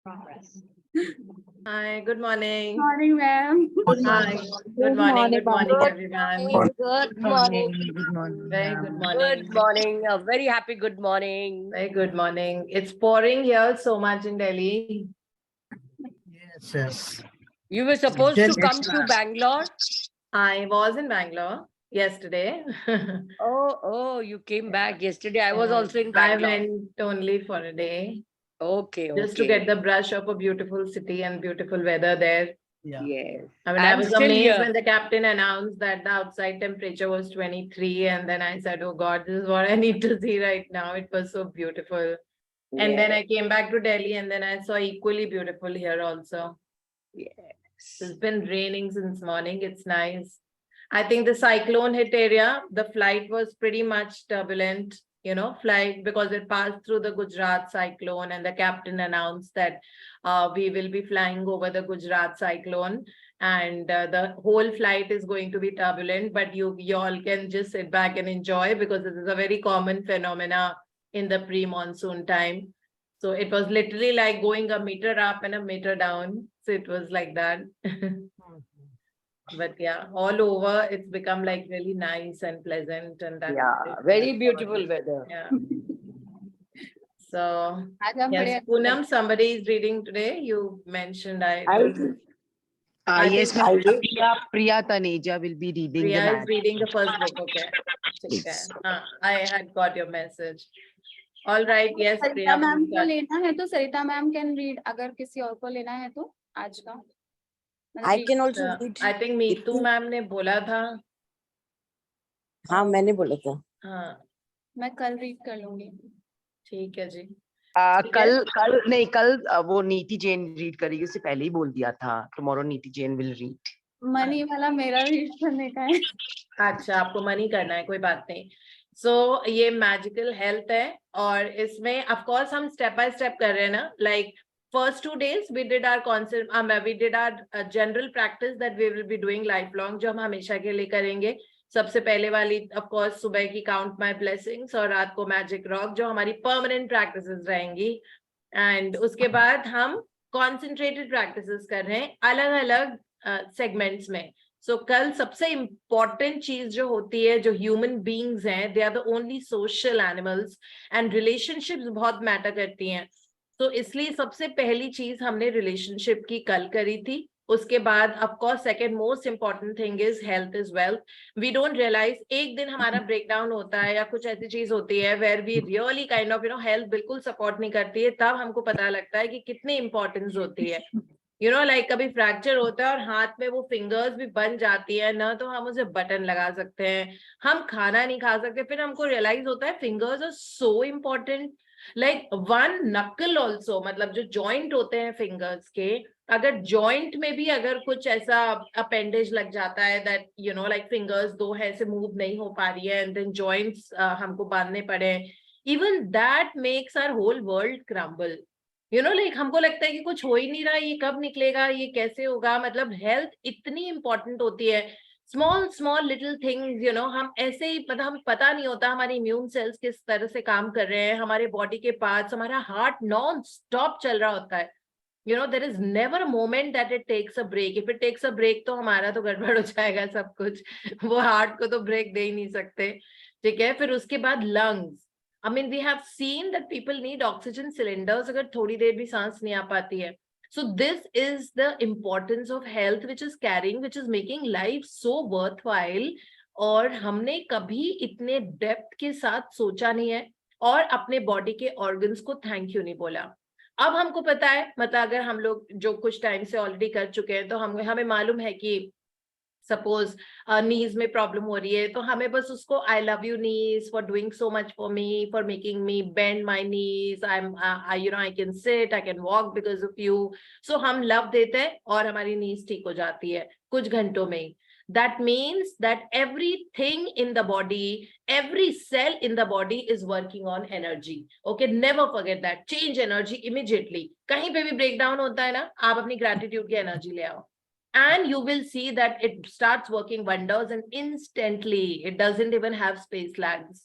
Progress. Hi, good morning. Morning, ma'am. Hi, good morning, good morning, everyone. Good morning. Good morning. Very good morning. Good morning. A very happy good morning. Very good morning. It's pouring here so much in Delhi. Yes, yes. You were supposed Then to come it's to Bangalore. I was in Bangalore yesterday. Oh, you came back yesterday. I was also in I Bangalore. went only for a day, Okay, just to get the brush of a beautiful city and beautiful weather there. Yeah. Yes. I mean, I I'm was still amazed here. when the captain announced that the outside temperature was 23, and then I said, "Oh God, this is what I need to see right now." It was so beautiful. And then I came back to Delhi, and then I saw equally beautiful here also. Yes. It's been raining since morning. It's nice. I think the cyclone hit area, the flight was pretty much turbulent, flight because it passed through the Gujarat cyclone, and the captain announced that we will be flying over the Gujarat cyclone, and the whole flight is going to be turbulent, but you all can just sit back and enjoy, because this is a very common phenomena in the pre-monsoon time. So it was literally like going a meter up and a meter down. So it was like that. But yeah, all over it's become like really nice and pleasant, and that's Very beautiful weather. Yeah. So yes, Poonam, somebody is reading today. You mentioned I Yes, think ma'am. Priya Taneja will be reading the Priya is math. reading the first book. Okay. Yes. I had got your message. All right. Yes, Sarita Priya. Ma'am please को start. लेना है तो सरिता ma'am can read, अगर किसी और को लेना है तो आज का I can also read. I think Meetu ma'am ने बोला था. हाँ मैंने बोला था. हाँ, मैं कल रीड कर लूंगी. ठीक है जी. कल वो नीति जैन रीड करेगी, उससे पहले ही बोल दिया था. टुमारो नीति जैन विल रीड. मनी वाला मेरा रीड करने का है. अच्छा, आपको मनी करना है, कोई बात नहीं. सो ये मैजिकल हेल्थ है, और इसमें ऑफ कोर्स हम स्टेप बाय स्टेप कर रहे हैं ना. Like first 2 days we did our concept, we did our general practice that we will be doing lifelong, जो हम हमेशा के लिए करेंगे. सबसे पहले वाली ऑफ कोर्स सुबह की काउंट माय ब्लेसिंग्स, और रात को मैजिक रॉक, जो हमारी परमानेंट प्रैक्टिसेस रहेंगी. एंड उसके बाद हम कॉन्सेंट्रेटेड प्रैक्टिसेस कर रहे हैं अलग अलग सेगमेंट्स में. सो कल सबसे इम्पॉर्टेंट चीज जो होती है, जो ह्यूमन बीइंग्स हैं, they are the only social animals, and relationships बहुत मैटर करती हैं. तो इसलिए सबसे पहली चीज हमने रिलेशनशिप की कल करी थी. उसके बाद of course second most important thing is health is wealth. We don't realise, एक दिन हमारा ब्रेकडाउन होता है या कुछ ऐसी चीज होती है where we really kind of health बिल्कुल सपोर्ट नहीं करती है, तब हमको पता लगता है कि कितनी इंपॉर्टेंस होती है. लाइक कभी फ्रैक्चर होता है और हाथ में वो फिंगर्स भी बन जाती है ना, तो हम उसे बटन लगा सकते हैं, हम खाना नहीं खा सकते, फिर हमको रियलाइज होता है fingers are so important. Like one knuckle also, मतलब जो जॉइंट होते हैं फिंगर्स के, अगर जॉइंट में भी अगर कुछ ऐसा अपेंडेज लग जाता है दैट लाइक फिंगर्स दो है से मूव नहीं हो पा रही है, एंड देन जॉइंट्स हमको बांधने पड़े, even that makes our whole world crumble. Like हमको लगता है कि कुछ हो ही नहीं रहा, ये कब निकलेगा, ये कैसे होगा. मतलब हेल्थ इतनी इंपॉर्टेंट होती है. स्मॉल लिटिल थिंग्स, हम ऐसे ही, मतलब हमें पता नहीं होता हमारे इम्यून सेल्स किस तरह से काम कर रहे हैं, हमारे बॉडी के पार्ट्स, हमारा हार्ट नॉन स्टॉप चल रहा होता है. There is never a moment that it takes a break. If it takes a break तो हमारा तो गड़बड़ हो जाएगा सब कुछ. वो हार्ट को तो ब्रेक दे ही नहीं सकते. ठीक है. फिर उसके बाद lungs. I mean, we have seen that people need oxygen cylinders अगर थोड़ी देर भी सांस नहीं आ पाती है. So this is the importance of health which is carrying, which is making life so worthwhile. और हमने कभी इतने डेप्थ के साथ सोचा नहीं है, और अपने बॉडी के ऑर्गन्स को थैंक यू नहीं बोला. अब हमको पता है, मतलब अगर हम लोग जो कुछ टाइम से ऑलरेडी कर चुके हैं, तो हमें मालूम है कि सपोज नीज में प्रॉब्लम हो रही है, तो हमें बस उसको I love you knees for doing so much for me, for making me bend my knees, I can sit, I can walk because of you. So हम लव देते हैं और हमारी नीज ठीक हो जाती है कुछ घंटों में ही. That means that everything in the body, every cell in the body is working on energy. Okay, never forget that. Change energy immediately. कहीं पे भी breakdown होता है ना, आप अपनी gratitude की energy ले आओ. And you will see that it starts working wonders, and instantly it doesn't even have space lags.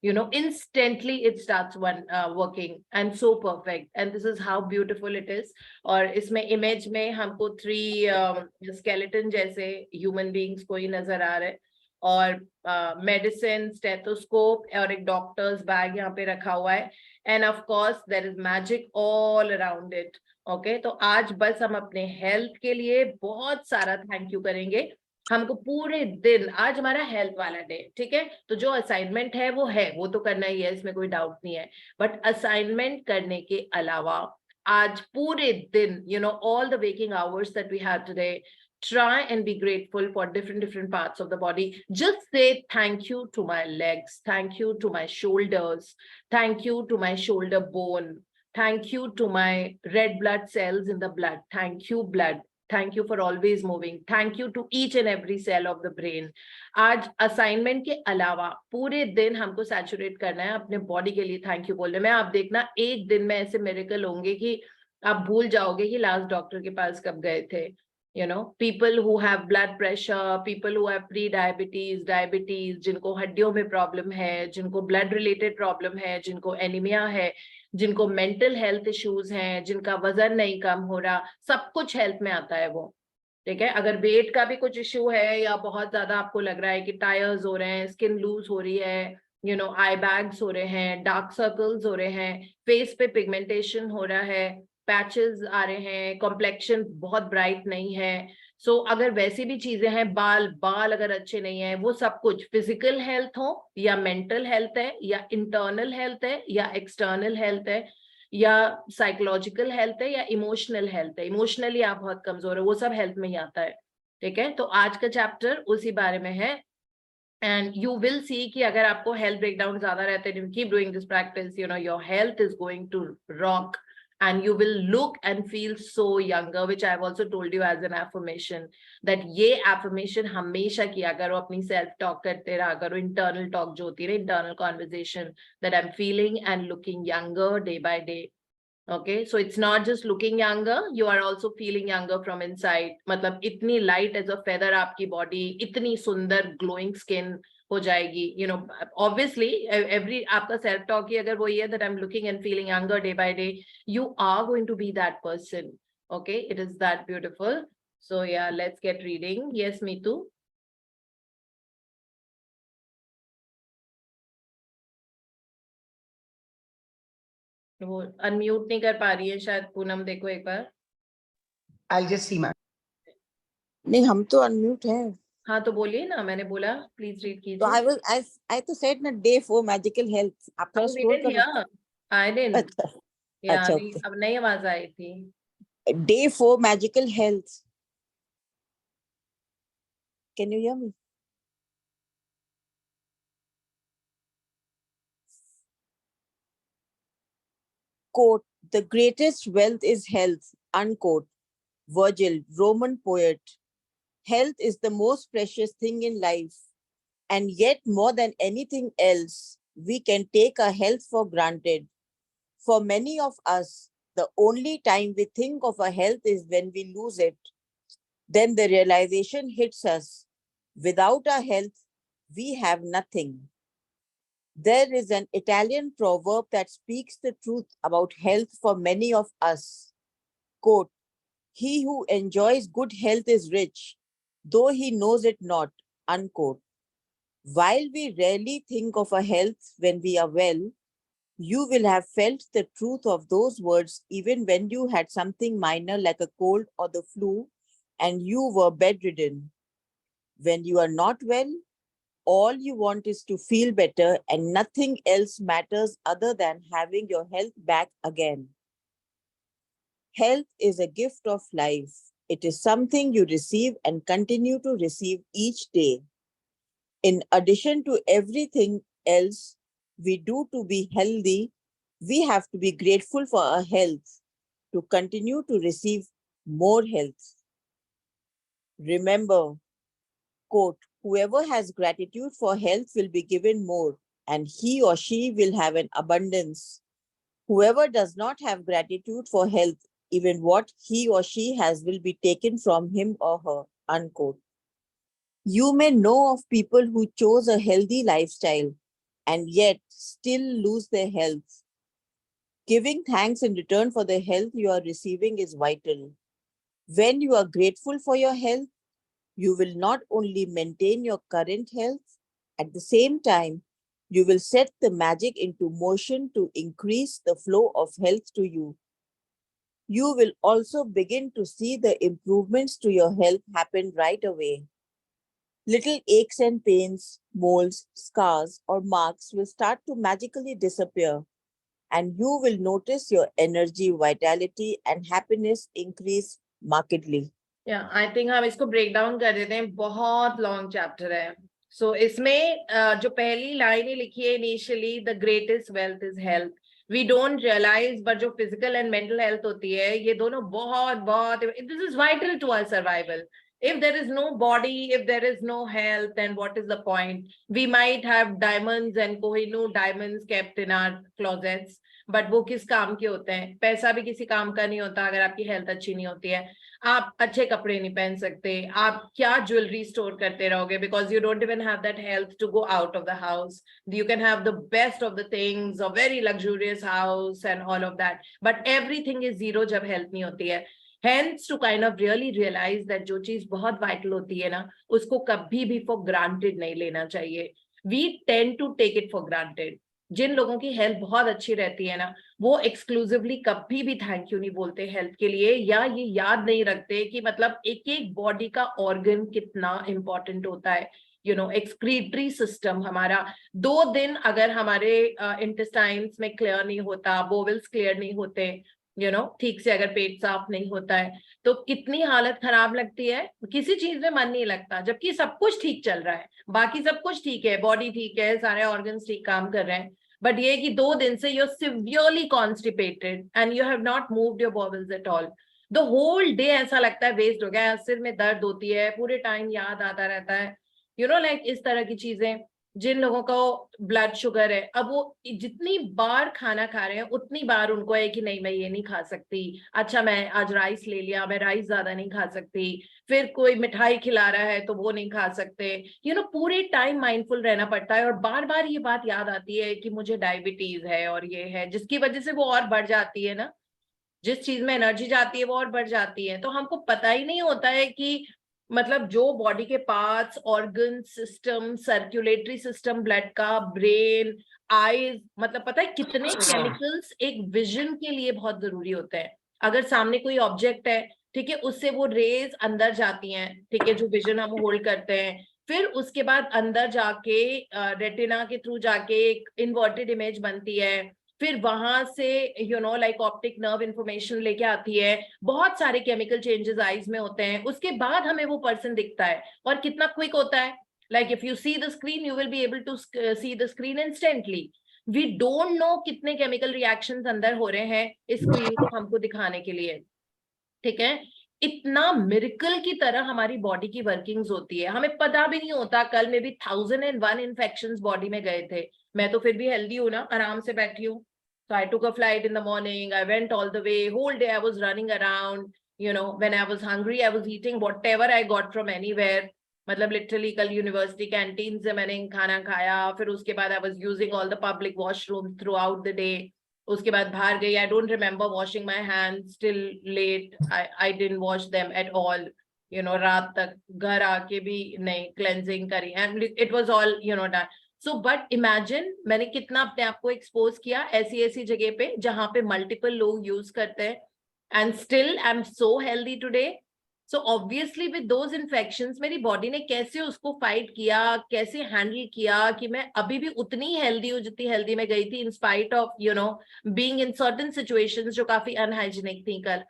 instantly it starts working and so perfect, and this is how beautiful it is. और इसमें image में हमको 3 skeleton जैसे human beings कोई नजर आ रहे हैं, और मेडिसिन, स्टेथोस्कोप और एक डॉक्टर्स बैग यहाँ पे रखा हुआ है, and of course there is magic all around it. Okay, तो आज बस हम अपने हेल्थ के लिए बहुत सारा थैंक यू करेंगे। हमको पूरे दिन, आज हमारा हेल्थ वाला डे, ठीक है, तो जो असाइनमेंट है वो तो करना ही है, इसमें कोई डाउट नहीं है, बट असाइनमेंट करने के अलावा आज पूरे दिन all the waking hours that we had today, try and be grateful for different parts of the body. Just say thank you to my legs, thank you to my shoulders, thank you to my shoulder bone, thank you to my red blood cells in the blood, thank you blood, thank you for always moving, thank you to each and every cell of the brain. आज assignment के अलावा पूरे दिन हमको saturate करना है अपने body के लिए थैंक यू बोलने में। आप देखना एक दिन में ऐसे मिरेकल होंगे कि आप भूल जाओगे कि लास्ट डॉक्टर के पास कब गए थे। people who have blood pressure, people who have diabetes, जिनको हड्डियों में प्रॉब्लम है, जिनको ब्लड रिलेटेड प्रॉब्लम है, जिनको एनीमिया है, जिनको मेंटल हेल्थ इश्यूज हैं, जिनका वजन नहीं कम हो रहा, सब कुछ हेल्थ में आता है वो, ठीक है। अगर वेट का भी कुछ इश्यू है या बहुत ज्यादा आपको लग रहा है कि टायर्स हो रहे हैं, स्किन लूज हो रही है, आई बैग्स हो रहे हैं, डार्क सर्कल्स हो रहे हैं, फेस पे पिगमेंटेशन हो रहा है, पैचेस आ रहे हैं, कॉम्प्लेक्शन बहुत ब्राइट नहीं है, सो अगर वैसी भी चीजें हैं, बाल अगर अच्छे नहीं है, वो सब कुछ फिजिकल हेल्थ हो या मेंटल हेल्थ है या इंटरनल हेल्थ है या एक्सटर्नल हेल्थ है या साइकोलॉजिकल हेल्थ है या इमोशनल हेल्थ है, इमोशनली आप बहुत कमजोर है, वो सब हेल्थ में ही आता है, ठीक है। तो आज का चैप्टर उसी बारे में है, एंड यू विल सी कि अगर आपको हेल्थ ब्रेकडाउन ज्यादा रहते हैं, keep doing this practice, your health is going to rock and you will look and feel so younger, which I've also told you as an affirmation, that ये affirmation हमेशा किया करो, अपनी self talk करते रहा करो, internal talk जो होती है, internal conversation, that I'm feeling and looking younger day by day. Okay, so it's not just looking younger, you are also feeling younger from inside. मतलब इतनी light as a feather आपकी body, इतनी सुंदर glowing skin हो जाएगी, obviously every आपका self talk ही अगर वो ये that I'm looking and feeling younger day by day, you are going to be that person. Okay, it is that beautiful. So yeah, let's get reading. Yes, Mitu. वो unmute नहीं कर पा रही है शायद, पूनम देखो एक बार। I'll just see, ma'am. नहीं, हम तो अनम्यूट हैं। हाँ तो बोलिए ना, मैंने बोला प्लीज रीड तो कीजिए। I तो said ना day 4 magical health। आप थोड़ा स्क्रॉल करो। I didn't. अच्छा Yeah, अच्छा, नहीं, अब नई आवाज आई थी। day 4 magical health। Can you hear me? Quote, the greatest wealth is health, unquote. Virgil, Roman poet. Health is the most precious thing in life, and yet more than anything else, we can take our health for granted. For many of us, the only time we think of our health is when we lose it. Then the realization hits us. Without our health, we have nothing. There is an Italian proverb that speaks the truth about health for many of us. Quote, he who enjoys good health is rich, though he knows it not, unquote. While we rarely think of our health when we are well, you will have felt the truth of those words even when you had something minor like a cold or the flu and you were bedridden. When you are not well, all you want is to feel better and nothing else matters other than having your health back again. Health is a gift of life. It is something you receive and continue to receive each day. In addition to everything else we do to be healthy, we have to be grateful for our health to continue to receive more health. Remember, quote, whoever has gratitude for health will be given more, and he or she will have an abundance. Whoever does not have gratitude for health, even what he or she has will be taken from him or her, unquote. You may know of people who chose a healthy lifestyle, and yet still lose their health. Giving thanks in return for the health you are receiving is vital. When you are grateful for your health, you will not only maintain your current health, at the same time, you will set the magic into motion to increase the flow of health to you. You will also begin to see the improvements to your health happen right away. Little aches and pains, moles, scars, or marks will start to magically disappear, and you will notice your energy, vitality, and happiness increase markedly. I think हम इसको break down कर देते हैं, बहुत long chapter है. सो इसमें जो पहली लाइन ही लिखी है initially, the greatest wealth is health. We don't realise, but जो फिजिकल एंड मेंटल हेल्थ होती है, ये दोनों बहुत बहुत, this is vital to our survival. If there is no body, if there is no health, then what is the point? We might have diamonds and Kohinoor diamonds kept in our closets, but वो किस काम के होते हैं? पैसा भी किसी काम का नहीं होता अगर आपकी हेल्थ अच्छी नहीं होती है. आप अच्छे कपड़े नहीं पहन सकते, आप क्या ज्वेलरी स्टोर करते रहोगे, because you don't even have that health to go out of the house. You can have the best of the things, a very luxurious house and all of that, but everything is zero जब health नहीं होती है. Hence, to kind of really realize that जो चीज बहुत vital होती है ना, उसको कभी भी for granted नहीं लेना चाहिए. We tend to take it for granted. जिन लोगों की हेल्थ बहुत अच्छी रहती है ना, वो एक्सक्लूसिवली कभी भी थैंक यू नहीं बोलते हेल्थ के लिए, या ये याद नहीं रखते कि मतलब एक एक बॉडी का ऑर्गन कितना इंपॉर्टेंट होता है. यू नो, एक्सक्रीटरी सिस्टम हमारा 2 दिन अगर हमारे इंटेस्टाइन्स में क्लियर नहीं होता, बोवेल्स क्लियर नहीं होते, ठीक से अगर पेट साफ नहीं होता है, तो कितनी हालत खराब लगती है. किसी चीज में मन नहीं लगता, जबकि सब कुछ ठीक चल रहा है, बाकी सब कुछ ठीक है, बॉडी ठीक है, सारे ऑर्गन्स ठीक काम कर रहे हैं, बट ये कि 2 दिन से you are severely constipated and you have not moved your bowels at all. The whole day ऐसा लगता है वेस्ट हो गया, सिर में दर्द होती है, पूरे टाइम याद आता रहता है, लाइक इस तरह की चीजें. जिन लोगों का ब्लड शुगर है, अब वो जितनी बार खाना खा रहे हैं उतनी बार उनको है कि नहीं मैं ये नहीं खा सकती, अच्छा मैं आज राइस ले लिया, मैं राइस ज्यादा नहीं खा सकती. फिर कोई मिठाई खिला रहा है तो वो नहीं खा सकते. पूरे टाइम माइंडफुल रहना पड़ता है, और बार बार ये बात याद आती है कि मुझे डायबिटीज है और ये है, जिसकी वजह से वो और बढ़ जाती है ना. जिस चीज में एनर्जी जाती है वो और बढ़ जाती है. तो हमको पता ही नहीं होता है कि मतलब जो बॉडी के parts, organ system, circulatory system, blood का, ब्रेन, आईज, मतलब पता है कितने केमिकल्स एक विजन के लिए बहुत जरूरी होते हैं. अगर सामने कोई ऑब्जेक्ट है, ठीक है, उससे वो रेज अंदर जाती हैं, ठीक है, जो विजन हम होल्ड करते हैं, फिर उसके बाद अंदर जाके रेटिना के थ्रू जाके एक इन्वर्टेड इमेज बनती है, फिर वहां से लाइक ऑप्टिक नर्व इंफॉर्मेशन लेके आती है, बहुत सारे केमिकल चेंजेस आईज में होते हैं, उसके बाद हमें वो पर्सन दिखता है. और कितना क्विक होता है, like if you see the screen you will be able to see the screen instantly. We don't know कितने केमिकल रिएक्शंस अंदर हो रहे हैं इस स्क्रीन को हमको दिखाने के लिए, ठीक है. इतना मिरेकल की तरह हमारी बॉडी की वर्किंग्स होती है, हमें पता भी नहीं होता. कल में भी 1001 इन्फेक्शंस बॉडी में गए थे, मैं तो फिर भी हेल्दी हूँ ना, आराम से बैठी हूँ. So I took a flight in the morning, I went all the way, whole day I was running around, when I was hungry, I was eating whatever I got from anywhere. मतलब literally कल university canteen से मैंने खाना खाया, फिर उसके बाद I was using all the public washrooms throughout the day. उसके बाद बाहर गई, I don't remember washing my hands till late, I didn't wash them at all. रात तक घर आके भी नहीं क्लेंजिंग करी, and it was all done. So, but imagine मैंने कितना अपने आप को एक्सपोज किया ऐसी ऐसी जगह पे जहां पे मल्टीपल लोग यूज करते हैं, and still I am so healthy today. So obviously with those infections मेरी बॉडी ने कैसे उसको फाइट किया, कैसे हैंडल किया कि मैं अभी भी उतनी हेल्दी हूँ जितनी हेल्दी में गई थी, in spite of being in certain situations जो काफी अनहाइजीनिक थी कल.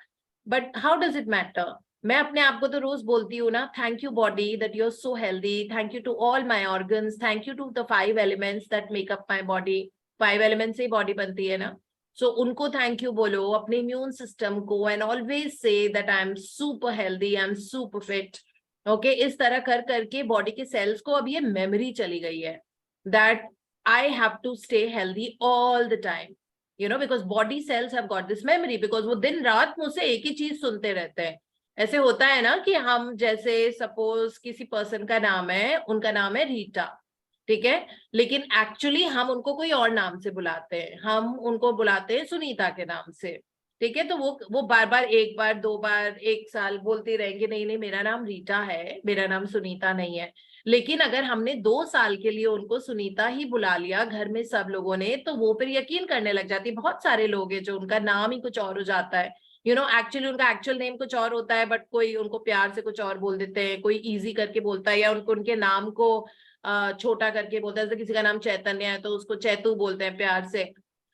But how does it matter? मैं अपने आप को तो रोज बोलती हूँ ना, thank you body that you are so healthy, thank you to all my organs, thank you to the 5 elements that make up my body. 5 elements से ही बॉडी बनती है ना, सो उनको थैंक यू बोलो, अपने इम्यून सिस्टम को, and always say that I am super healthy, I am super fit. Okay, इस तरह कर करके बॉडी के सेल्स को अब ये मेमोरी चली गई है that I have to stay healthy all the time, because body cells have got this memory, because वो दिन रात मुझसे एक ही चीज सुनते रहते हैं. ऐसे होता है ना कि हम जैसे सपोज किसी पर्सन का नाम है, उनका नाम है रीटा, ठीक है, लेकिन एक्चुअली हम उनको कोई और नाम से बुलाते हैं, हम उनको बुलाते हैं सुनीता के नाम से, ठीक है। तो वो बार बार, एक बार, दो बार, एक साल बोलते रहेंगे नहीं नहीं मेरा नाम रीटा है, मेरा नाम सुनीता नहीं है। लेकिन अगर हमने 2 साल के लिए उनको सुनीता ही बुला लिया घर में सब लोगों ने, तो वो फिर यकीन करने लग जाती। बहुत सारे लोग हैं जो उनका नाम ही कुछ और हो जाता है, एक्चुअली उनका एक्चुअल नेम कुछ और होता है, बट कोई उनको प्यार से कुछ और बोल देते हैं, कोई इजी करके बोलता है, या उनके नाम को छोटा करके बोलता है। जैसे किसी का नाम चैतन्य है तो उसको चैतू बोलते हैं प्यार से।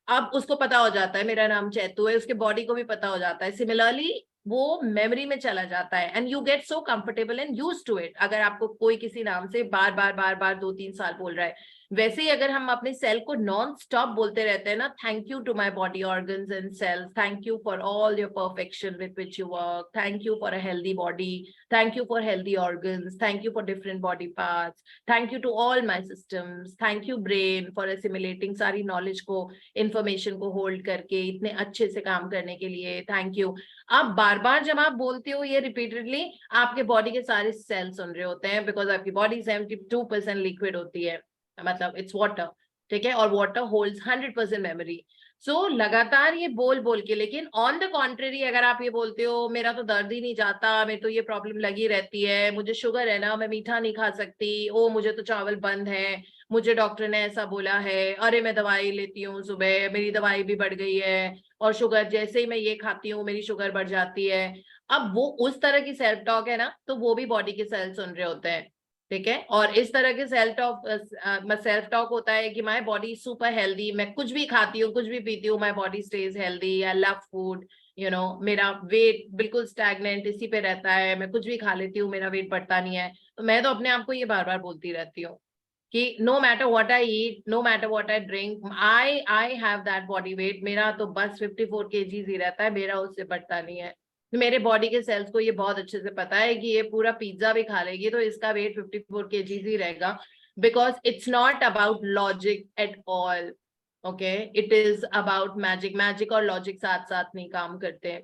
अब उसको पता हो जाता है मेरा नाम चैतू है, उसके बॉडी को भी पता हो जाता है। सिमिलरली वो मेमोरी में चला जाता है, and you get so comfortable and used to it. अगर आपको कोई किसी नाम से बार बार बार बार 2-3 साल बोल रहा है, वैसे ही अगर हम अपने सेल को नॉन स्टॉप बोलते रहते हैं ना, thank you to my body organs and cells, thank you for all your perfection with which you work, thank you for a healthy body, thank you for healthy organs, thank you for different body parts, thank you to all my systems, thank you brain for assimilating सारी knowledge को, information को hold करके इतने अच्छे से काम करने के लिए, थैंक यू। अब बार बार जब आप बोलते हो ये रिपीटेडली, आपके बॉडी के सारे सेल सुन रहे होते हैं, बिकॉज आपकी बॉडी 72% लिक्विड होती है, मतलब इट्स वाटर, ठीक है, और वाटर होल्ड्स 100% मेमोरी। सो लगातार ये बोल बोल के, लेकिन ऑन द कॉन्ट्रेरी अगर आप ये बोलते हो मेरा तो दर्द ही नहीं जाता, मेरे तो ये प्रॉब्लम लगी रहती है, मुझे शुगर है ना, मैं मीठा नहीं खा सकती, ओ मुझे तो चावल बंद है, मुझे डॉक्टर ने ऐसा बोला है, अरे मैं दवाई लेती हूँ सुबह, मेरी दवाई भी बढ़ गई है, और शुगर जैसे ही मैं ये खाती हूँ मेरी शुगर बढ़ जाती है। अब वो उस तरह की सेल्फ टॉक है ना, तो वो भी बॉडी के सेल सुन रहे होते हैं, ठीक है। और इस तरह के सेल्फ टॉक होता है कि माय बॉडी सुपर हेल्दी, मैं कुछ भी खाती हूँ कुछ भी पीती हूँ, my body stage healthy, I love food, मेरा वेट बिल्कुल स्टैग्नेंट इसी पे रहता है, मैं कुछ भी खा लेती हूँ मेरा वेट बढ़ता नहीं है। तो मैं तो अपने आप को ये बार बार बोलती रहती हूँ कि no matter what I eat, no matter what I drink, I have that body weight, मेरा तो बस 54 kgs ही रहता है, मेरा उससे बढ़ता नहीं है। मेरे बॉडी के सेल्स को ये बहुत अच्छे से पता है कि ये पूरा पिज्जा भी खा लेगी तो इसका वेट 54 kgs ही रहेगा, because it's not about logic at all, okay, it is about magic. Magic और लॉजिक साथ साथ नहीं काम करते।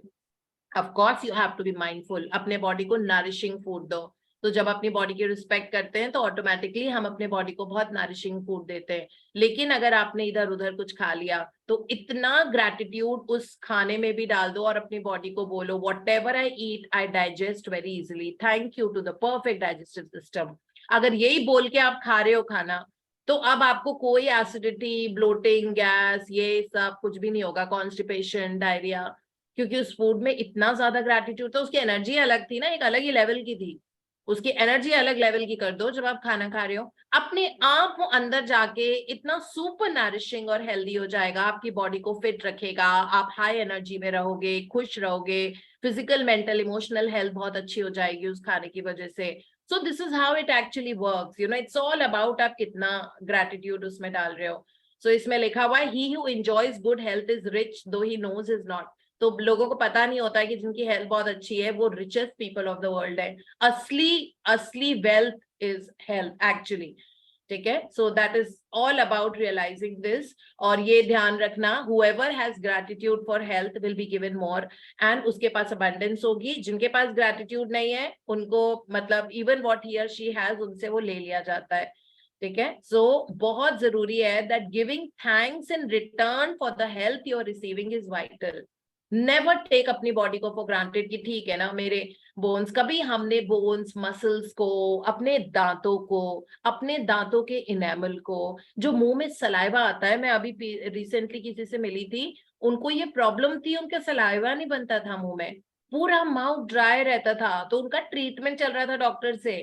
Of course you have to be mindful, अपने बॉडी को नरिशिंग फूड दो। तो जब अपनी बॉडी की रिस्पेक्ट करते हैं तो ऑटोमेटिकली हम अपने बॉडी को बहुत नरिशिंग फूड देते हैं। लेकिन अगर आपने इधर उधर कुछ खा लिया तो इतना ग्रैटिट्यूड उस खाने में भी डाल दो और अपनी बॉडी को बोलो whatever I eat I digest very easily, thank you to the perfect digestive system. अगर यही बोल के आप खा रहे हो खाना, तो अब आपको कोई एसिडिटी, ब्लोटिंग, गैस, ये सब कुछ भी नहीं होगा, कॉन्स्टिपेशन, डायरिया, क्योंकि उस फूड में इतना ज्यादा ग्रैटिट्यूड था। उसकी एनर्जी अलग थी ना, एक अलग ही लेवल की थी, उसकी एनर्जी अलग लेवल की कर दो जब आप खाना खा रहे हो, अपने आप वो अंदर जाके इतना सुपर नरिशिंग और हेल्दी हो जाएगा, आपकी बॉडी को फिट रखेगा, आप हाई एनर्जी में रहोगे, खुश रहोगे, फिजिकल, मेंटल, इमोशनल हेल्थ बहुत अच्छी हो जाएगी उस खाने की वजह से। सो this is how it actually works, it's all about आप कितना ग्रैटिट्यूड उसमें डाल रहे हो। सो इसमें लिखा हुआ है he who enjoys good health is rich दो ही नोज इज नॉट। तो लोगों को पता नहीं होता है कि जिनकी हेल्थ बहुत अच्छी है वो richest people of the world है। असली वेल्थ इज हेल्थ एक्चुअली, ठीक है। So that is all about realising this. और ये ध्यान रखना, whoever has gratitude for health will be given more, and उसके पास abundance होगी। जिनके पास gratitude नहीं है उनको मतलब even what he or she has उनसे वो ले लिया जाता है, ठीक है। सो बहुत जरूरी है that giving thanks in return for the health you are receiving is vital. Never take अपनी बॉडी को फॉर ग्रांटेड कि ठीक है ना मेरे बोन्स, कभी हमने बोन्स, मसल्स को, अपने दांतों के इनेमल को, जो मुंह में सलाइवा आता है, मैं अभी रिसेंटली किसी से मिली थी, उनको ये प्रॉब्लम थी, उनका सलाइवा नहीं बनता था मुंह में, पूरा माउथ ड्राई रहता था, तो उनका ट्रीटमेंट चल रहा था डॉक्टर से,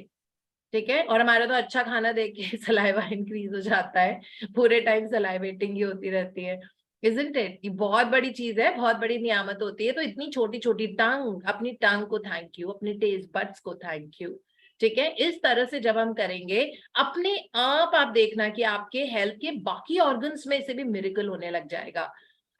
ठीक है। और हमारा तो अच्छा खाना देख के सलाइवा इंक्रीज हो जाता है, पूरे टाइम सलाइवेटिंग ही होती रहती है, Isn't it? ये बहुत बड़ी चीज है, बहुत बड़ी नियामत होती है। तो इतनी छोटी छोटी टंग, अपनी टंग को थैंक यू, अपने टेस्ट बड्स को थैंक यू, ठीक है। इस तरह से जब हम करेंगे अपने आप देखना कि आपके हेल्थ के बाकी ऑर्गन्स में से भी मिरेकल होने लग जाएगा।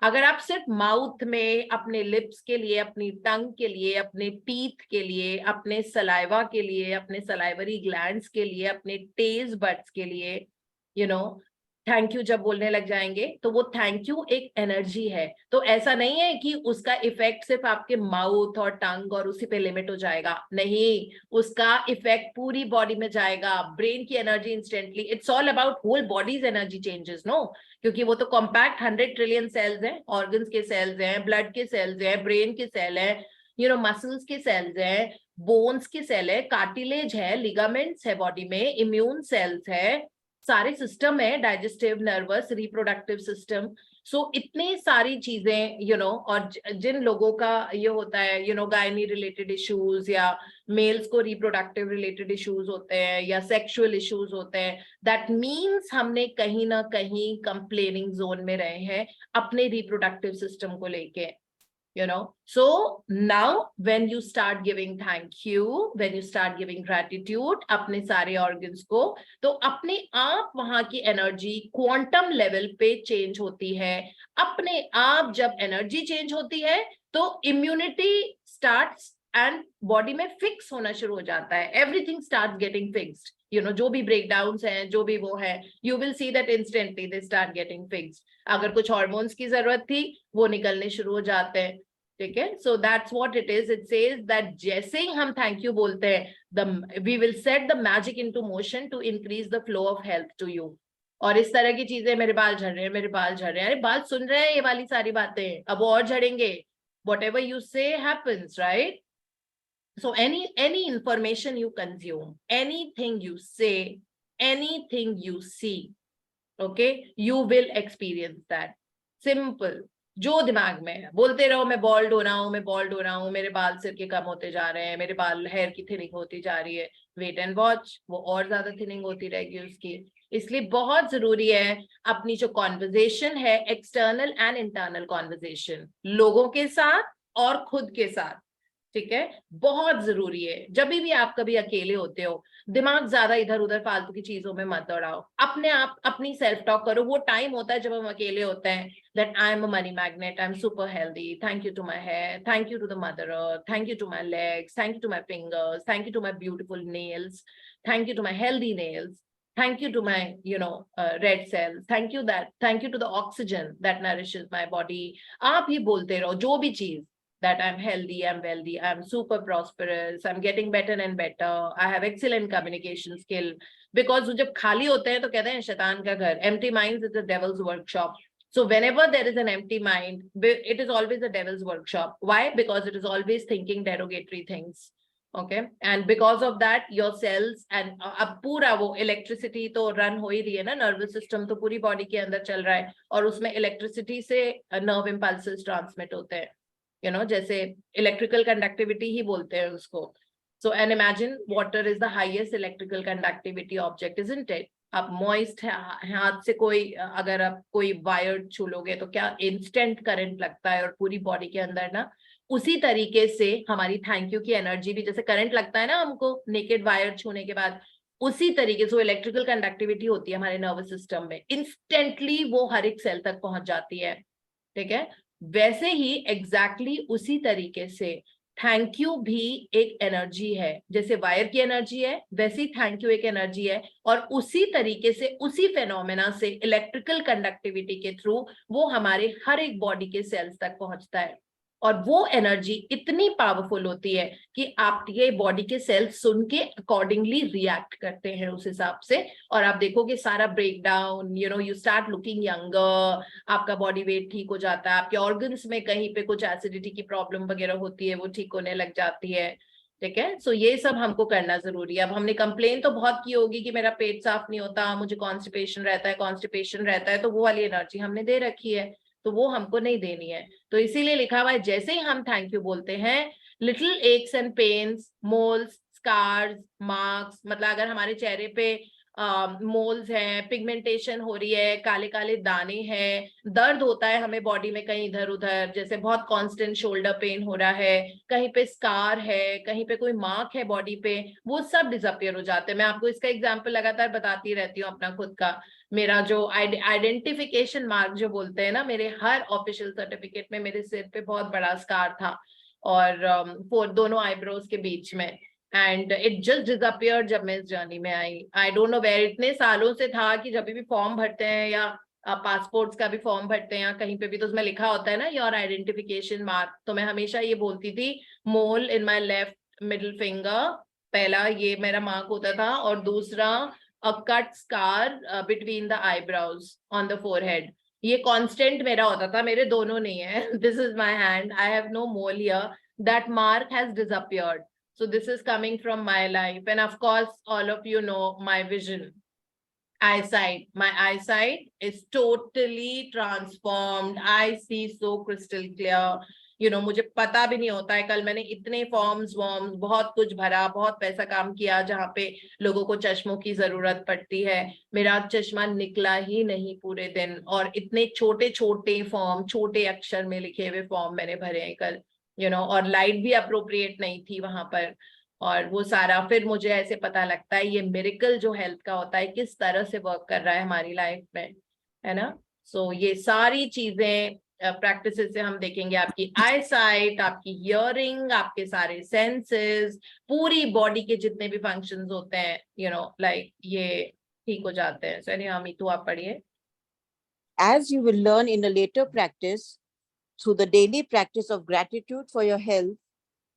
अगर आप सिर्फ माउथ में, अपने लिप्स के लिए, अपनी टंग के लिए, अपने टीथ के लिए, अपने सलाइवा के लिए, अपने सलाइवरी ग्लैंड्स के लिए, अपने टेस्ट बड्स के लिए थैंक यू जब बोलने लग जाएंगे तो वो थैंक यू एक एनर्जी है। तो ऐसा नहीं है कि उसका इफेक्ट सिर्फ आपके माउथ और टंग और उसी पे लिमिट हो जाएगा, नहीं, उसका इफेक्ट पूरी बॉडी में जाएगा, ब्रेन की energy instantly, it's all about whole body's energy changes, no, क्योंकि वो तो कॉम्पैक्ट 100 ट्रिलियन सेल्स हैं, ऑर्गन्स के सेल्स हैं, ब्लड के सेल्स हैं, ब्रेन के सेल हैं, मसल्स के सेल्स हैं, बोन्स के सेल है, कार्टिलेज है, लिगामेंट्स है बॉडी में, इम्यून सेल्स है, सारे सिस्टम है, digestive, nervous, reproductive system. So इतनी सारी चीजें और जिन लोगों का ये होता है गायनी रिलेटेड इश्यूज या मेल्स को रिप्रोडक्टिव रिलेटेड इश्यूज होते हैं या सेक्सुअल इश्यूज होते हैं, दैट मीन्स हमने कहीं ना कहीं कंप्लेनिंग जोन में रहे हैं अपने रिप्रोडक्टिव सिस्टम को लेके। So now when you start giving thank you, when you start giving gratitude अपने सारे organs को, तो अपने आप वहां की एनर्जी क्वांटम लेवल पे चेंज होती है। अपने आप जब एनर्जी चेंज होती है तो इम्यूनिटी स्टार्ट्स एंड बॉडी में फिक्स होना शुरू हो जाता है, एवरीथिंग स्टार्ट गेटिंग फिक्स्ड। जो भी ब्रेकडाउन्स हैं, जो भी वो है, you will see that instantly they start getting fixed. अगर कुछ हार्मोन्स की जरूरत थी वो निकलने शुरू हो जाते हैं, ठीक है। So that's what it is, it says that जैसे ही हम थैंक यू बोलते हैं, we will set the magic into motion to increase the flow of health to you. और इस तरह की चीजें, मेरे बाल झड़ रहे हैं, मेरे बाल झड़ रहे हैं, अरे बाल सुन रहे हैं ये वाली सारी बातें, अब वो और झड़ेंगे। whatever you say happens, right? So any information you consume, anything you say, anything you see, okay, you will experience that. Simple. जो दिमाग में है बोलते रहो, मैं बॉल्ड हो रहा हूँ, मैं बॉल्ड हो रहा हूँ, मेरे बाल सिर के कम होते जा रहे हैं, मेरे बाल हेयर की थिनिंग होती जा रही है, वेट एंड वॉच, वो और ज्यादा थिनिंग होती रहेगी उसकी। इसलिए बहुत जरूरी है अपनी जो कॉन्वर्जेशन है, एक्सटर्नल एंड इंटरनल कॉन्वर्जेशन, लोगों के साथ और खुद के साथ, ठीक है, बहुत जरूरी है। जब भी आप कभी अकेले होते हो, दिमाग ज्यादा इधर उधर फालतू की चीजों में मत दौड़ाओ, अपने आप अपनी सेल्फ टॉक करो। वो टाइम होता है जब हम अकेले होते हैं, that I am a money magnet, I am super healthy, thank you to my hair, thank you to the mother earth, thank you to my legs, thank you to my fingers, thank you to my beautiful nails, thank you to my healthy nails, thank you to my red cells, thank you to the oxygen that nourishes my body। आप ही बोलते रहो जो भी चीज, that I'm healthy, I'm wealthy, I'm super prosperous, I'm getting better and better, I have excellent communication skill। because जब खाली होते हैं तो कहते हैं शैतान का घर, empty minds is the devil's workshop। So whenever there is an empty mind, it is always a devil's workshop। Why? Because it is always thinking derogatory things। Okay, and because of that your cells and अब पूरा वो electricity तो run हो ही रही है ना, nervous system तो पूरी बॉडी के अंदर चल रहा है और उसमें इलेक्ट्रिसिटी से नर्व इम्पल्सेस ट्रांसमिट होते हैं, जैसे इलेक्ट्रिकल कंडक्टिविटी ही बोलते हैं उसको। So and imagine water is the highest electrical conductivity object, isn't it? आप मॉइस्ट हाथ से अगर आप कोई वायर छू लोगे तो क्या इंस्टेंट करंट लगता है और पूरी बॉडी के अंदर ना। उसी तरीके से हमारी थैंक यू की एनर्जी भी, जैसे करंट लगता है ना हमको नेकेड वायर छूने के बाद, उसी तरीके से वो इलेक्ट्रिकल कंडक्टिविटी होती है हमारे नर्वस सिस्टम में, इंस्टेंटली वो हर एक सेल तक पहुंच जाती है, ठीक है। वैसे ही एग्जैक्टली उसी तरीके से थैंक यू भी एक एनर्जी है, जैसे वायर की एनर्जी है वैसी थैंक यू एक एनर्जी है, और उसी तरीके से उसी फेनोमेना से इलेक्ट्रिकल कंडक्टिविटी के थ्रू वो हमारे हर एक बॉडी के सेल्स तक पहुंचता है। और वो एनर्जी इतनी पावरफुल होती है कि आप ये बॉडी के सेल्स सुन के अकॉर्डिंगली रिएक्ट करते हैं उस हिसाब से, और आप देखोगे सारा break down, you start looking younger, आपका बॉडी वेट ठीक हो जाता है, आपके ऑर्गन्स में कहीं पे कुछ एसिडिटी की प्रॉब्लम वगैरह होती है वो ठीक होने लग जाती है, ठीक है। सो ये सब हमको करना जरूरी है। अब हमने कंप्लेन तो बहुत की होगी कि मेरा पेट साफ नहीं होता, मुझे कॉन्स्टिपेशन रहता है, तो वो वाली एनर्जी हमने दे रखी है, तो वो हमको नहीं देनी है। तो इसीलिए लिखा हुआ है जैसे ही हम थैंक यू बोलते हैं, little aches and pains, moles, scars, marks, मतलब अगर हमारे चेहरे पे मोल्स हैं, पिगमेंटेशन हो रही है, काले काले दाने हैं, दर्द होता है हमें बॉडी में कहीं इधर उधर, जैसे बहुत कांस्टेंट शोल्डर पेन हो रहा है, कहीं पे स्कार है, कहीं पे कोई मार्क है बॉडी पे, वो सब डिसअपियर हो जाते हैं। मैं आपको इसका एग्जांपल लगातार बताती रहती हूँ अपना खुद का। मेरा जो आइडेंटिफिकेशन मार्क जो बोलते हैं ना, मेरे हर ऑफिशियल सर्टिफिकेट में मेरे सिर पे बहुत बड़ा स्कार था, और दोनों आईब्रोज के बीच में, एंड इट जस्ट डिसअपियर्ड जब मैं इस जर्नी में आई. I don't know where. इतने सालों से था कि जब भी फॉर्म भरते हैं या पासपोर्ट्स का भी फॉर्म भरते हैं या कहीं पे भी, तो उसमें लिखा होता है ना योर आइडेंटिफिकेशन मार्क. तो मैं हमेशा ये बोलती थी mole in my left middle finger. पहला ये मेरा मार्क होता था, और दूसरा a cut scar between the eyebrows on the forehead. ये कांस्टेंट मेरा होता था. मेरे दोनों नहीं है. This is my hand. I have no mole here. That mark has disappeared. So this is coming from my life. And of course, all of you know my vision. Eyesight. My eyesight is totally transformed. I see so crystal clear. You know, मुझे पता भी नहीं होता है. कल मैंने इतने forms worms बहुत कुछ भरा, बहुत पैसा काम किया जहाँ पे लोगों को चश्मों की जरूरत पड़ती है. मेरा चश्मा निकला ही नहीं पूरे दिन. और इतने छोटे छोटे फॉर्म, छोटे अक्षर में लिखे हुए फॉर्म मैंने भरे हैं कल. और लाइट भी अप्रोप्रिएट नहीं थी वहां पर. और वो सारा फिर मुझे ऐसे पता लगता है ये मिरेकल जो हेल्थ का होता है किस तरह से वर्क कर रहा है हमारी लाइफ में, है ना. सो ये सारी चीजें प्रैक्टिस से हम देखेंगे. आपकी आई साइट, आपकी हियरिंग, आपके सारे सेंसेस, पूरी बॉडी के जितने भी फंक्शंस होते हैं लाइक ये ठीक हो जाते हैं. सो मीतू आप पढ़िए. As you will learn in a later practice, through the daily practice of gratitude for your health,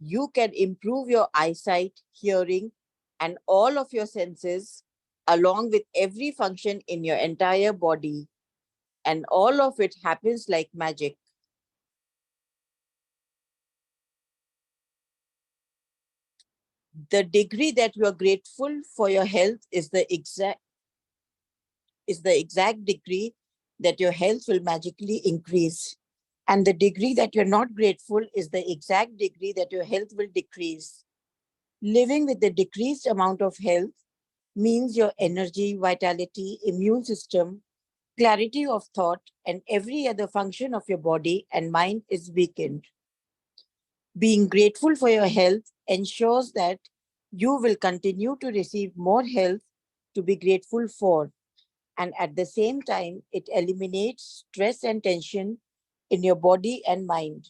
you can improve your eyesight, hearing, and all of your senses, along with every function in your entire body. And all of it happens like magic. The degree that you are grateful for your health is the exact degree that your health will magically increase. And the degree that you're not grateful is the exact degree that your health will decrease. Living with the decreased amount of health means your energy, vitality, immune system, clarity of thought, and every other function of your body and mind is weakened. Being grateful for your health ensures that you will continue to receive more health to be grateful for. And at the same time, it eliminates stress and tension in your body and mind.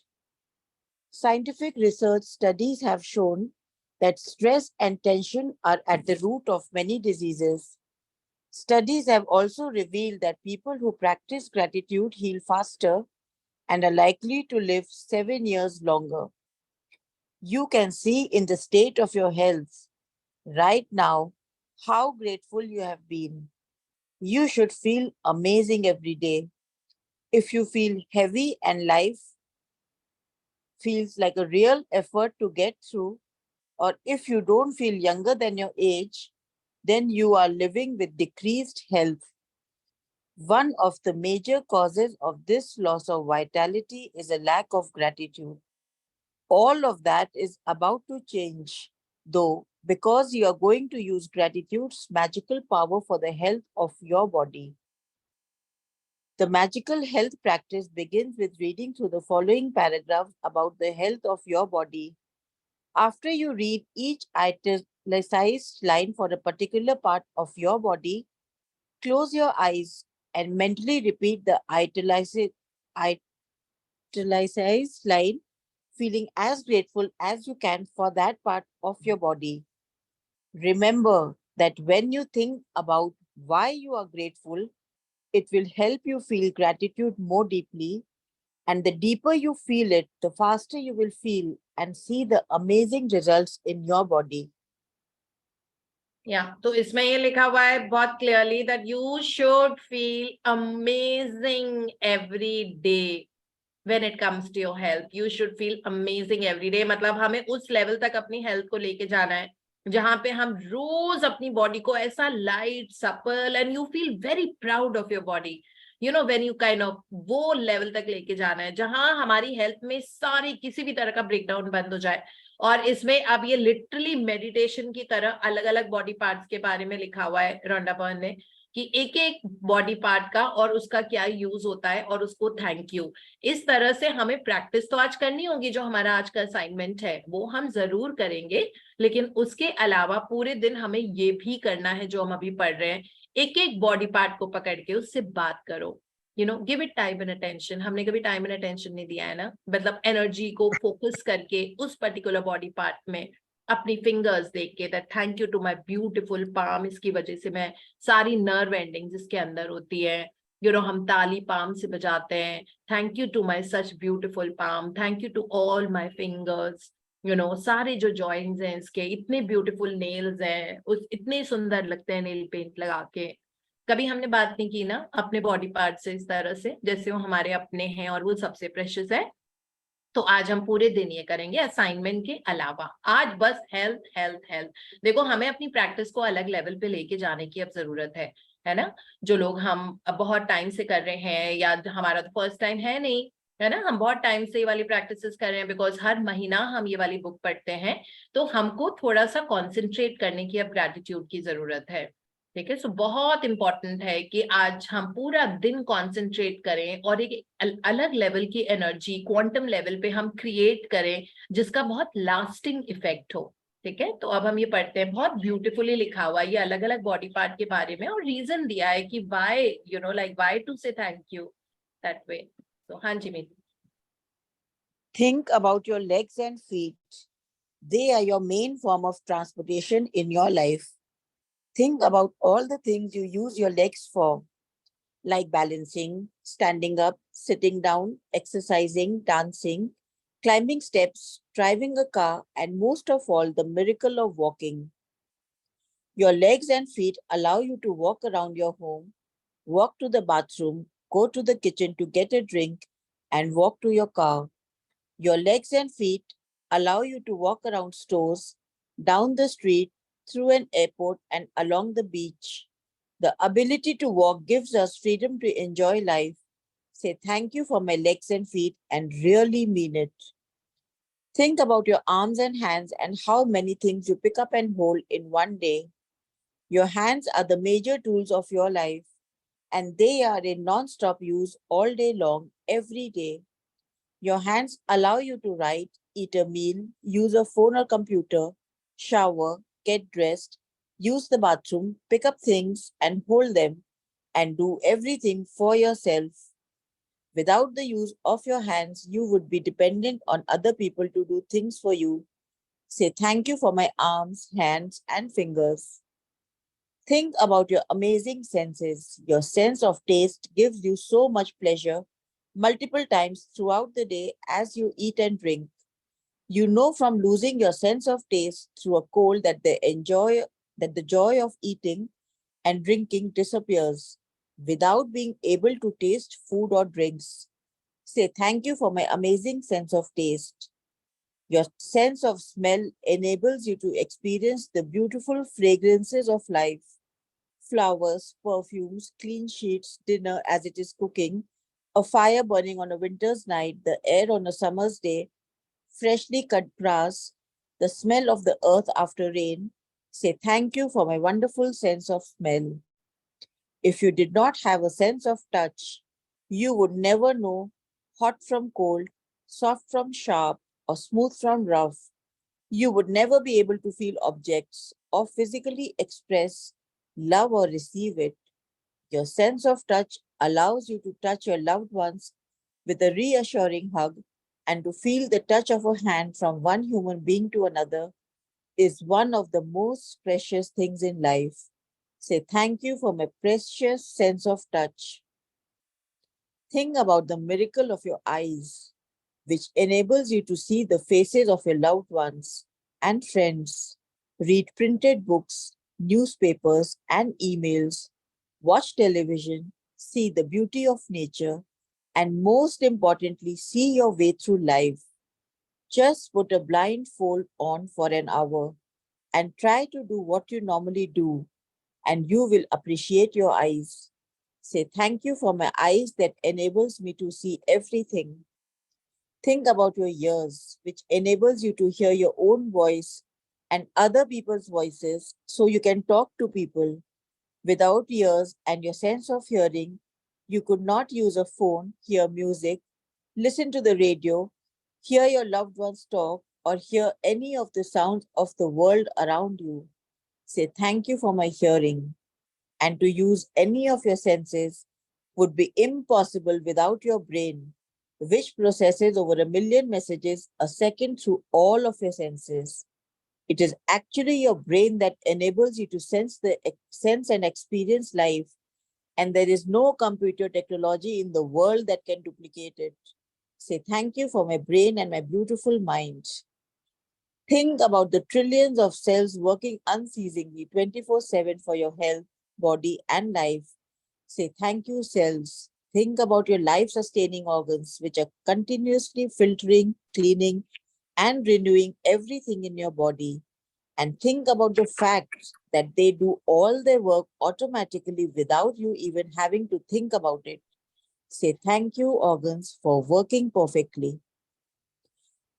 Scientific research studies have shown that stress and tension are at the root of many diseases. Studies have also revealed that people who practice gratitude heal faster and are likely to live 7 years longer. You can see in the state of your health right now how grateful you have been. You should feel amazing every day. If you feel heavy and life feels like a real effort to get through, or if you don't feel younger than your age, then you are living with decreased health. One of the major causes of this loss of vitality is a lack of gratitude. All of that is about to change, though, because you are going to use gratitude's magical power for the health of your body. The magical health practice begins with reading through the following paragraphs about the health of your body. After you read each italicized line for a particular part of your body, close your eyes and mentally repeat the italicized line, feeling as grateful as you can for that part of your body. Remember that when you think about why you are grateful, it will help you feel gratitude more deeply. And the deeper you feel it, the faster you will feel and see the amazing results in your body. तो इसमें ये लिखा हुआ है बहुत clearly that you should feel amazing every day. When it comes to your health, you should feel amazing every day. मतलब हमें उस लेवल तक अपनी हेल्थ को लेके जाना है जहां पे हम रोज अपनी बॉडी को ऐसा light, supple, and you feel very proud of your body. When you kind of वो लेवल तक लेके जाना है जहां हमारी हेल्थ में सारी किसी भी तरह का ब्रेकडाउन बंद हो जाए. और इसमें अब ये लिटरली मेडिटेशन की तरह अलग अलग बॉडी पार्ट्स के बारे में लिखा हुआ है रोंडा बर्न ने कि एक एक बॉडी पार्ट का और उसका क्या यूज होता है और उसको थैंक यू. इस तरह से हमें प्रैक्टिस तो आज करनी होगी. जो हमारा आज का असाइनमेंट है वो हम जरूर करेंगे, लेकिन उसके अलावा पूरे दिन हमें ये भी करना है जो हम अभी पढ़ रहे हैं. एक एक बॉडी पार्ट को पकड़ के उससे बात करो. Give it time and attention. हमने कभी टाइम एंड अटेंशन नहीं दिया है ना. मतलब एनर्जी को फोकस करके उस पर्टिकुलर बॉडी पार्ट में अपनी फिंगर्स देख के, that thank you to my beautiful palm, इसकी वजह से मैं सारी नर्व एंडिंग्स इसके अंदर होती है, हम ताली पाम से बजाते हैं, thank you to my such beautiful palm, thank you to all my fingers, सारे जो जॉइंट्स हैं इसके, इतने ब्यूटीफुल नेल्स हैं, उस इतने सुंदर लगते हैं नेल पेंट लगा के। कभी हमने बात नहीं की ना अपने बॉडी पार्ट से इस तरह से, जैसे वो हमारे अपने हैं और वो सबसे प्रेशियस है। तो आज हम पूरे दिन ये करेंगे असाइनमेंट के अलावा, आज बस हेल्थ हेल्थ हेल्थ। देखो, हमें अपनी प्रैक्टिस को अलग लेवल पे लेके जाने की अब जरूरत है ना। जो लोग हम अब बहुत टाइम से कर रहे हैं, या हमारा तो फर्स्ट टाइम है नहीं, है ना, हम बहुत टाइम से ये वाली प्रैक्टिसेस कर रहे हैं, बिकॉज हर महीना हम ये वाली बुक पढ़ते हैं, तो हमको थोड़ा सा कॉन्सेंट्रेट करने की अब ग्रेटिट्यूड की जरूरत है। ठीक है, सो बहुत इंपॉर्टेंट है कि आज हम पूरा दिन कंसंट्रेट करें और एक अलग लेवल की एनर्जी, क्वांटम लेवल पे हम क्रिएट करें, जिसका बहुत लास्टिंग इफेक्ट हो। ठीक है, तो अब हम ये पढ़ते हैं, बहुत ब्यूटीफुली लिखा हुआ ये अलग अलग बॉडी पार्ट के बारे में, और रीजन दिया है कि व्हाई, लाइक व्हाई टू से थैंक यू दैट वे। तो हाँ जी मीत। Think about your legs and feet. They are your main form of transportation in your life. Think about all the things you use your legs for, like balancing, standing up, sitting down, exercising, dancing, climbing steps, driving a car, and most of all, the miracle of walking. Your legs and feet allow you to walk around your home, walk to the bathroom, go to the kitchen to get a drink, and walk to your car. Your legs and feet allow you to walk around stores, down the street, through an airport, and along the beach. The ability to walk gives us freedom to enjoy life. Say thank you for my legs and feet and really mean it. Think about your arms and hands and how many things you pick up and hold in one day. Your hands are the major tools of your life, and they are in non-stop use all day long, every day. Your hands allow you to write, eat a meal, use a phone or computer, shower, get dressed, use the bathroom, pick up things and hold them, and do everything for yourself. Without the use of your hands, you would be dependent on other people to do things for you. Say thank you for my arms, hands, and fingers. Think about your amazing senses. Your sense of taste gives you so much pleasure multiple times throughout the day as you eat and drink. You know from losing your sense of taste through a cold that the joy of eating and drinking disappears without being able to taste food or drinks. Say thank you for my amazing sense of taste. Your sense of smell enables you to experience the beautiful fragrances of life. Flowers, perfumes, clean sheets, dinner as it is cooking, a fire burning on a winter's night, the air on a summer's day, freshly cut grass, the smell of the earth after rain. Say thank you for my wonderful sense of smell. If you did not have a sense of touch, you would never know hot from cold, soft from sharp, or smooth from rough. You would never be able to feel objects or physically express love or receive it. Your sense of touch allows you to touch your loved ones with a reassuring hug, and to feel the touch of a hand from one human being to another is one of the most precious things in life. Say thank you for my precious sense of touch. Think about the miracle of your eyes, which enables you to see the faces of your loved ones and friends, read printed books, newspapers, and emails, watch television, see the beauty of nature, and most importantly, see your way through life. Just put a blindfold on for an hour and try to do what you normally do, and you will appreciate your eyes. Say thank you for my eyes that enables me to see everything. Think about your ears, which enables you to hear your own voice and other people's voices so you can talk to people. Without ears and your sense of hearing, you could not use a phone, hear music, listen to the radio, hear your loved ones talk, or hear any of the sounds of the world around you. Say thank you for my hearing. And to use any of your senses would be impossible without your brain, which processes over 1 million messages a second through all of your senses. It is actually your brain that enables you to sense and experience life, and there is no computer technology in the world that can duplicate it. Say thank you for my brain and my beautiful mind. Think about the trillions of cells working unceasingly 24/7 for your health, body, and life. Say thank you, cells. Think about your life-sustaining organs, which are continuously filtering, cleaning, and renewing everything in your body. And think about the fact that they do all their work automatically without you even having to think about it. Say thank you, organs, for working perfectly.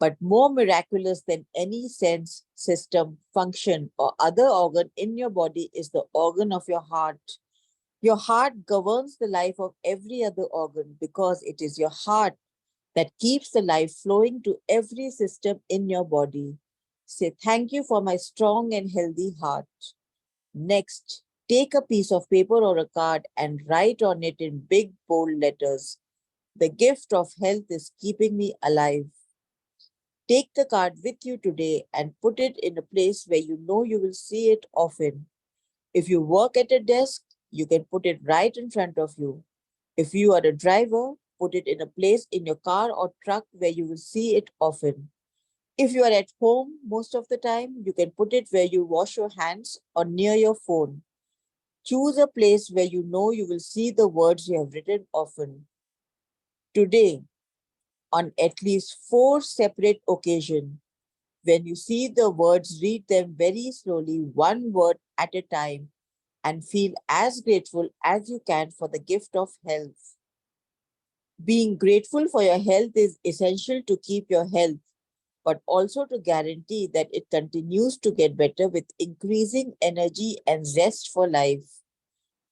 But more miraculous than any sense, system, function, or other organ in your body is the organ of your heart. Your heart governs the life of every other organ because it is your heart that keeps the life flowing to every system in your body. Say thank you for my strong and healthy heart. Next, take a piece of paper or a card and write on it in big, bold letters. The gift of health is keeping me alive. Take the card with you today and put it in a place where you know you will see it often. If you work at a desk, you can put it right in front of you. If you are a driver, put it in a place in your car or truck where you will see it often. If you are at home most of the time, you can put it where you wash your hands or near your phone. Choose a place where you know you will see the words you have written often. Today, on at least 4 separate occasions, when you see the words, read them very slowly, one word at a time, and feel as grateful as you can for the gift of health. Being grateful for your health is essential to keep your health, but also to guarantee that it continues to get better with increasing energy and zest for life.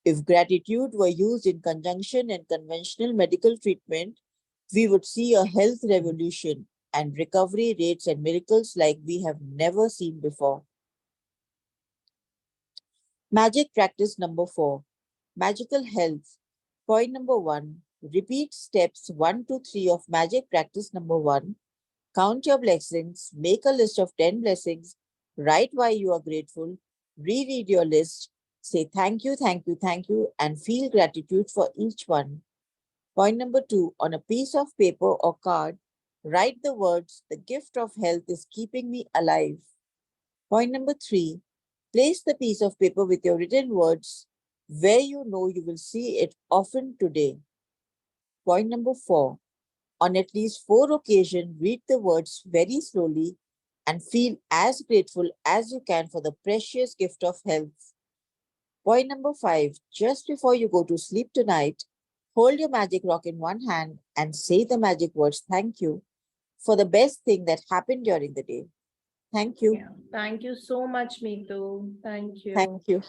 If gratitude were used in conjunction and conventional medical treatment, we would see a health revolution and recovery rates and miracles like we have never seen before. Magic practice number 4, magical health. Point number 1, repeat steps 1 to 3 of magic practice number 1. Count your blessings, make a list of 10 blessings, write why you are grateful, reread your list, say thank you, thank you, thank you, and feel gratitude for each one. Point number 2, on a piece of paper or card, write the words, the gift of health is keeping me alive. Point number 3, place the piece of paper with your written words where you know you will see it often today. Point number 4, on at least 4 occasions, read the words very slowly and feel as grateful as you can for the precious gift of health. Point number 5, just before you go to sleep tonight, hold your magic rock in one hand and say the magic words thank you for the best thing that happened during the day. Thank you. Yeah. Thank you so much, Meetu. Thank you. Thank you.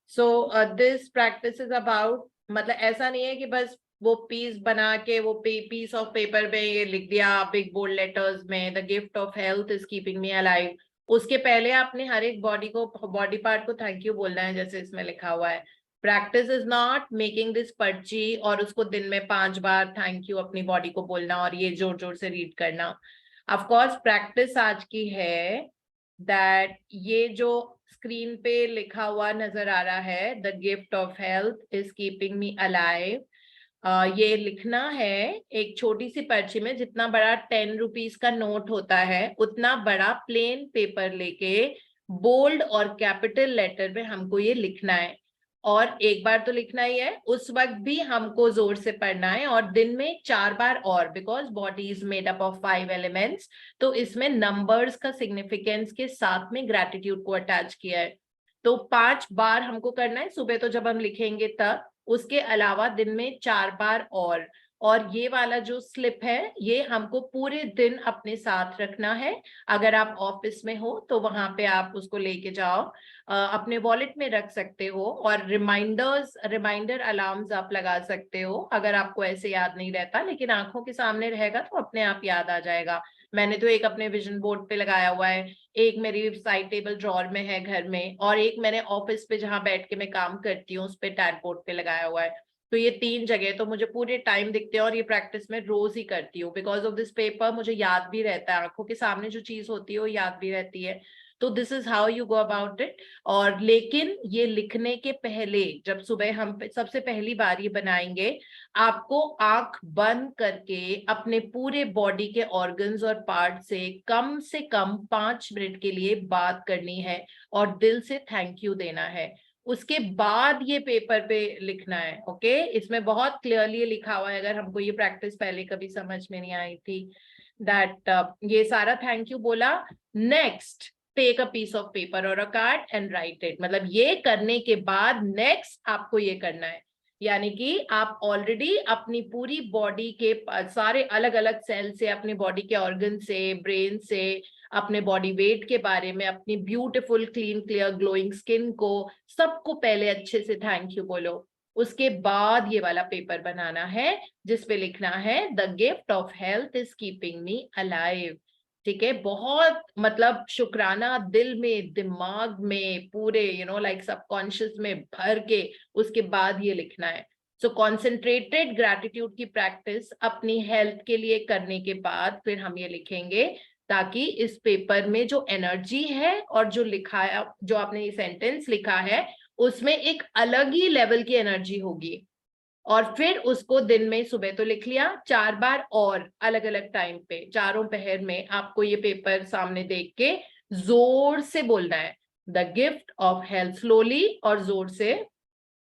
So this practice is about, मतलब ऐसा नहीं है कि बस वो piece बना के वो पीस ऑफ पेपर पे ये लिख दिया बिग बोल्ड लेटर्स में, the gift of health is keeping me alive. उसके पहले आपने हर एक बॉडी पार्ट को थैंक यू बोलना है, जैसे इसमें लिखा हुआ है. Practice is not making this पर्ची और उसको दिन में 5 बार थैंक यू अपनी बॉडी को बोलना और ये जोर जोर से रीड करना. ऑफ कोर्स प्रैक्टिस आज की है दैट ये जो स्क्रीन पे लिखा हुआ नजर आ रहा है, the gift of health is keeping me alive, ये लिखना है एक छोटी सी पर्ची में. जितना बड़ा 10 रुपीज का नोट होता है उतना बड़ा प्लेन पेपर लेके बोल्ड और कैपिटल लेटर में हमको ये लिखना है. और एक बार तो लिखना ही है, उस वक्त भी हमको जोर से पढ़ना है और दिन में 4 बार और, because body is made up of 5 elements. तो इसमें नंबर्स का सिग्निफिकेंस के साथ में ग्रेटिट्यूड को अटैच किया है. तो 5 बार हमको करना है सुबह तो जब हम लिखेंगे तब, उसके अलावा दिन में 4 बार और ये वाला जो स्लिप है ये हमको पूरे दिन अपने साथ रखना है. अगर आप ऑफिस में हो तो वहां पे आप उसको लेके जाओ, अपने वॉलेट में रख सकते हो, और रिमाइंडर अलार्म्स आप लगा सकते हो अगर आपको ऐसे याद नहीं रहता, लेकिन आंखों के सामने रहेगा तो अपने आप याद आ जाएगा. मैंने तो एक अपने विजन बोर्ड पे लगाया हुआ है, एक मेरी साइड टेबल ड्रॉर में है घर में, और एक मैंने ऑफिस पे जहां बैठ के मैं काम करती हूँ उस पे टैग बोर्ड पे लगाया हुआ है. तो ये 3 जगह तो मुझे पूरे टाइम दिखते हैं और ये प्रैक्टिस में रोज ही करती हूँ। बिकॉज ऑफ दिस पेपर मुझे याद भी रहता है, आंखों के सामने जो चीज होती है वो याद भी रहती है। तो this is how you go about it. और लेकिन ये लिखने के पहले, जब सुबह हम सबसे पहली बार ये बनाएंगे, आपको आंख बंद करके अपने पूरे बॉडी के ऑर्गन्स और पार्ट से कम 5 मिनट के लिए बात करनी है और दिल से थैंक यू देना है। उसके बाद ये पेपर पे लिखना है। ओके, इसमें बहुत क्लियरली लिखा हुआ है, अगर हमको ये प्रैक्टिस पहले कभी समझ में नहीं आई थी, दैट ये सारा थैंक यू बोला, next take a piece of paper और a card and write it. मतलब ये करने के बाद नेक्स्ट आपको ये करना है, यानी कि आप ऑलरेडी अपनी पूरी बॉडी के सारे अलग अलग सेल से, अपनी बॉडी के ऑर्गन से, ब्रेन से, अपने बॉडी वेट के बारे में, अपनी beautiful clean clear glowing skin को, सबको पहले अच्छे से थैंक यू बोलो। उसके बाद ये वाला पेपर बनाना है जिसपे लिखना है the gift of health is keeping me alive. ठीक है, बहुत मतलब शुक्राना दिल में, दिमाग में, पूरे लाइक सबकॉन्शियस में भर के उसके बाद ये लिखना है। सो कॉन्सेंट्रेटेड ग्रैटिट्यूड की प्रैक्टिस अपनी हेल्थ के लिए करने के बाद फिर हम ये लिखेंगे, ताकि इस पेपर में जो एनर्जी है और जो लिखा है, जो आपने ये सेंटेंस लिखा है, उसमें एक अलग ही लेवल की एनर्जी होगी। और फिर उसको दिन में सुबह तो लिख लिया, 4 बार और अलग अलग टाइम पे, चारों पहर में आपको ये पेपर सामने देख के जोर से बोलना है the gift of health, slowly और जोर से।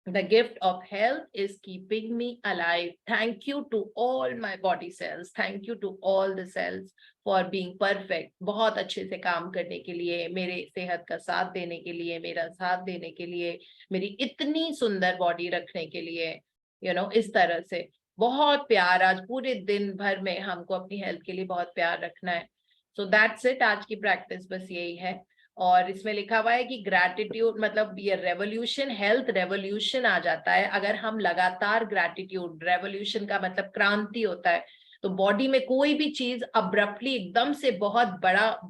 The gift of health is keeping me alive. Thank you to all my body cells. Thank you to all the cells for being perfect. बहुत अच्छे से काम करने के लिए, मेरे सेहत का साथ देने के लिए, मेरा साथ देने के लिए, मेरी इतनी सुंदर बॉडी रखने के लिए, इस तरह से बहुत प्यार। आज पूरे दिन भर में हमको अपनी हेल्थ के लिए बहुत प्यार रखना है। सो दैट्स इट, आज की प्रैक्टिस बस यही है। और इसमें लिखा हुआ है कि ग्रैटिट्यूड मतलब ये रेवोल्यूशन, हेल्थ रेवोल्यूशन आ जाता है अगर हम लगातार ग्रैटिट्यूड, रेवोल्यूशन का मतलब क्रांति होता है। तो बॉडी में कोई भी चीज अब्रप्टली एकदम से बहुत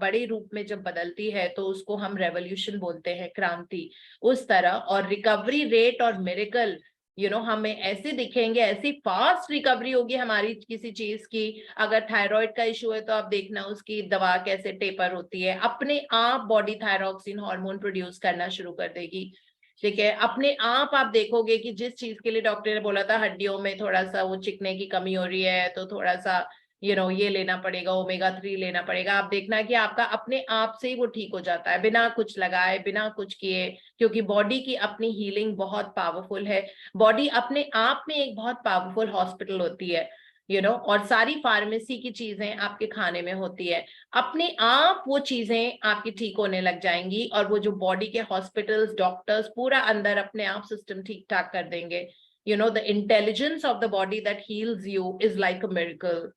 बड़े रूप में जब बदलती है तो उसको हम रेवोल्यूशन बोलते हैं, क्रांति, उस तरह। और रिकवरी रेट और मिरेकल, हमें ऐसे दिखेंगे, ऐसी फास्ट रिकवरी होगी हमारी किसी चीज की। अगर थायराइड का इशू है तो आप देखना उसकी दवा कैसे टेपर होती है, अपने आप बॉडी थायरॉक्सिन हार्मोन प्रोड्यूस करना शुरू कर देगी। ठीक है, अपने आप देखोगे कि जिस चीज के लिए डॉक्टर ने बोला था हड्डियों में थोड़ा सा वो चिकने की कमी हो रही है, तो थोड़ा सा ये लेना पड़ेगा, ओमेगा 3 लेना पड़ेगा, आप देखना कि आपका अपने आप से ही वो ठीक हो जाता है, बिना कुछ लगाए, बिना कुछ किए। क्योंकि बॉडी की अपनी हीलिंग बहुत पावरफुल है। बॉडी अपने आप में एक बहुत पावरफुल हॉस्पिटल होती है, और सारी फार्मेसी की चीजें आपके खाने में होती है। अपने आप वो चीजें आपकी ठीक होने लग जाएंगी और वो जो बॉडी के हॉस्पिटल्स, डॉक्टर्स पूरा अंदर अपने आप सिस्टम ठीक ठाक कर देंगे। The intelligence of the body that heels you is like a miracle.